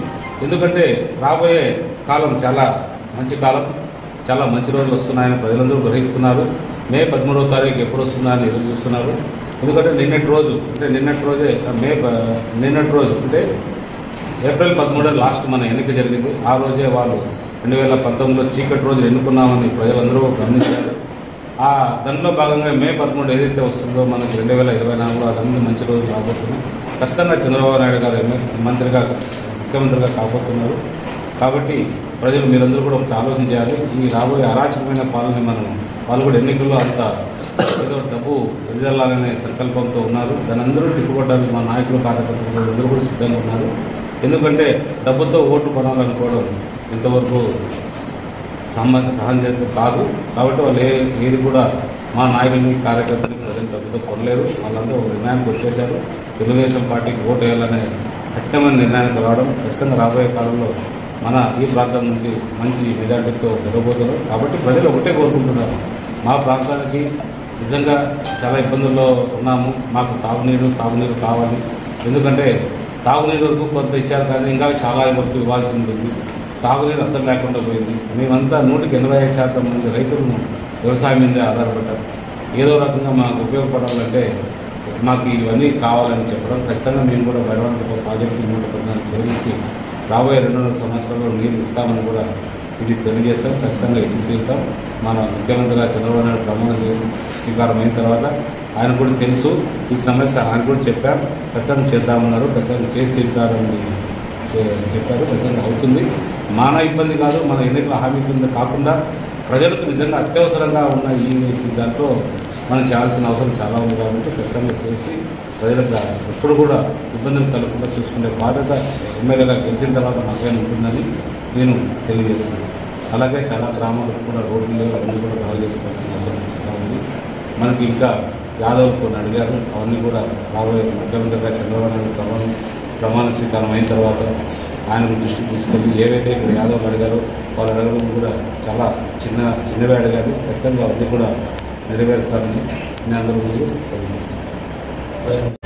ఎందుకంటే రాబోయే కాలం చాలా మంచి కాలం, చాలా మంచి రోజులు వస్తున్నాయని ప్రజలందరూ గ్రహిస్తున్నారు. మే 13వ తారీఖు ఎప్పుడు వస్తుందా అని ఎదురు చూస్తున్నారు. ఎందుకంటే నిన్నటి రోజు అంటే ఏప్రిల్ 13 లాస్ట్ మన ఎన్నిక జరిగింది. ఆ రోజే వాళ్ళు 2019లో చీకటి రోజులు ఎన్నుకున్నామని ప్రజలందరూ గమనించారు. ఆ దానిలో భాగంగా మే 13 ఏదైతే వస్తుందో మనకు 2024లో అదన్నీ మంచి రోజులు రాబోతున్నాయి. ఖచ్చితంగా చంద్రబాబు నాయుడు గారు ముఖ్యమంత్రిగా కాబోతున్నారు. కాబట్టి ప్రజలు మీరందరూ కూడా ఒకటి ఆలోచన చేయాలి. ఈ రాబోయే అరాచకమైన పాలన వాళ్ళు కూడా ఎన్నికల్లో అంత ఏదో డబ్బు వెదజల్లాలనే సంకల్పంతో ఉన్నారు. దాని అందరూ తిప్పుకోవడానికి మా నాయకులు కార్యకర్తలు అందరూ కూడా సిద్ధంగా ఉన్నారు. ఎందుకంటే డబ్బుతో ఓటు కొనాలనుకోవడం ఇంతవరకు సహం చేస్తే కాదు. కాబట్టి వాళ్ళు ఏది కూడా మా నాయకుల్ని కార్యకర్తలకి ప్రజలు డబ్బుతో కొనలేరు. వాళ్ళందరూ ఒక నిర్ణయానికి వచ్చేశారు. తెలుగుదేశం పార్టీకి ఓటు వేయాలనే ఖచ్చితమైన నిర్ణయానికి రావడం, ఖచ్చితంగా రాబోయే కాలంలో మన ఈ ప్రాంతం నుండి మంచి మెజార్టీతో గెలవబోతున్నారు. కాబట్టి ప్రజలు ఒకటే కోరుకుంటున్నారు, మా ప్రాంతానికి నిజంగా చాలా ఇబ్బందుల్లో ఉన్నాము, మాకు తాగునీరు సాగునీరు కావాలి. ఎందుకంటే తాగునీరు వరకు కొంత ఇచ్చారు కానీ ఇంకా చాలా వరకు ఇవ్వాల్సి ఉంటుంది. సాగునీరు అసలు లేకుండా పోయింది. మేమంతా 185% మంది రైతులను వ్యవసాయం మీదే ఆధారపడ్డారు. ఏదో రకంగా మాకు ఉపయోగపడాలంటే మాకు ఇవన్నీ కావాలని చెప్పడం, ఖచ్చితంగా మేము కూడా భగవంతుడు ప్రాజెక్టు 114 చెరువులకి రాబోయే 2.5 సంవత్సరాల్లో నీళ్ళు ఇస్తామని కూడా ఇది తెలియజేస్తాం. ఖచ్చితంగా ఇచ్చి తీరుతాం. మన ముఖ్యమంత్రిగా చంద్రబాబు నాయుడు ప్రమాణ స్వీకారం అయిన తర్వాత ఆయన కూడా తెలుసు ఈ సమస్య, ఆయన కూడా చెప్పారు ఖచ్చితంగా చేద్దామన్నారు. ఖచ్చితంగా చేసి తీరుతారని చెప్పారు. ఖచ్చితంగా అవుతుంది. మన ఇబ్బంది కాదు, మన ఎన్నికల హామీ కింద కాకుండా ప్రజలకు నిజంగా అత్యవసరంగా ఉన్న ఈ దాంట్లో మనం చేయాల్సిన అవసరం చాలా ఉంది. కాబట్టి ఖచ్చితంగా చేసి ప్రజలకు ఎప్పుడు కూడా ఇబ్బందులు కలగకుండా చూసుకునే బాధ్యత ఎమ్మెల్యేగా గెలిచిన తర్వాత నాపైన ఉంటుందని నేను తెలియజేస్తున్నాను. అలాగే చాలా గ్రామాలకు కూడా రోడ్లు లేవు, అవన్నీ కూడా బాగు చేసుకోవాల్సిన అవసరం చాలా ఉంది. మనకి ఇంకా యాదవులు కొన్ని అడిగారు, అవన్నీ కూడా రాబోయే ముఖ్యమంత్రిగా చంద్రబాబు నాయుడు ప్రమాణ స్వీకారం అయిన తర్వాత ఆయన దృష్టికి తీసుకెళ్ళి ఏవైతే ఇక్కడ యాదవులు అడిగారో వాళ్ళు అడగడం కూడా చాలా చిన్నవే అడిగారు. ఖచ్చితంగా అవన్నీ కూడా నెరవేరుస్తారని నేను అందరూ ముందు తెలియజేస్తాను.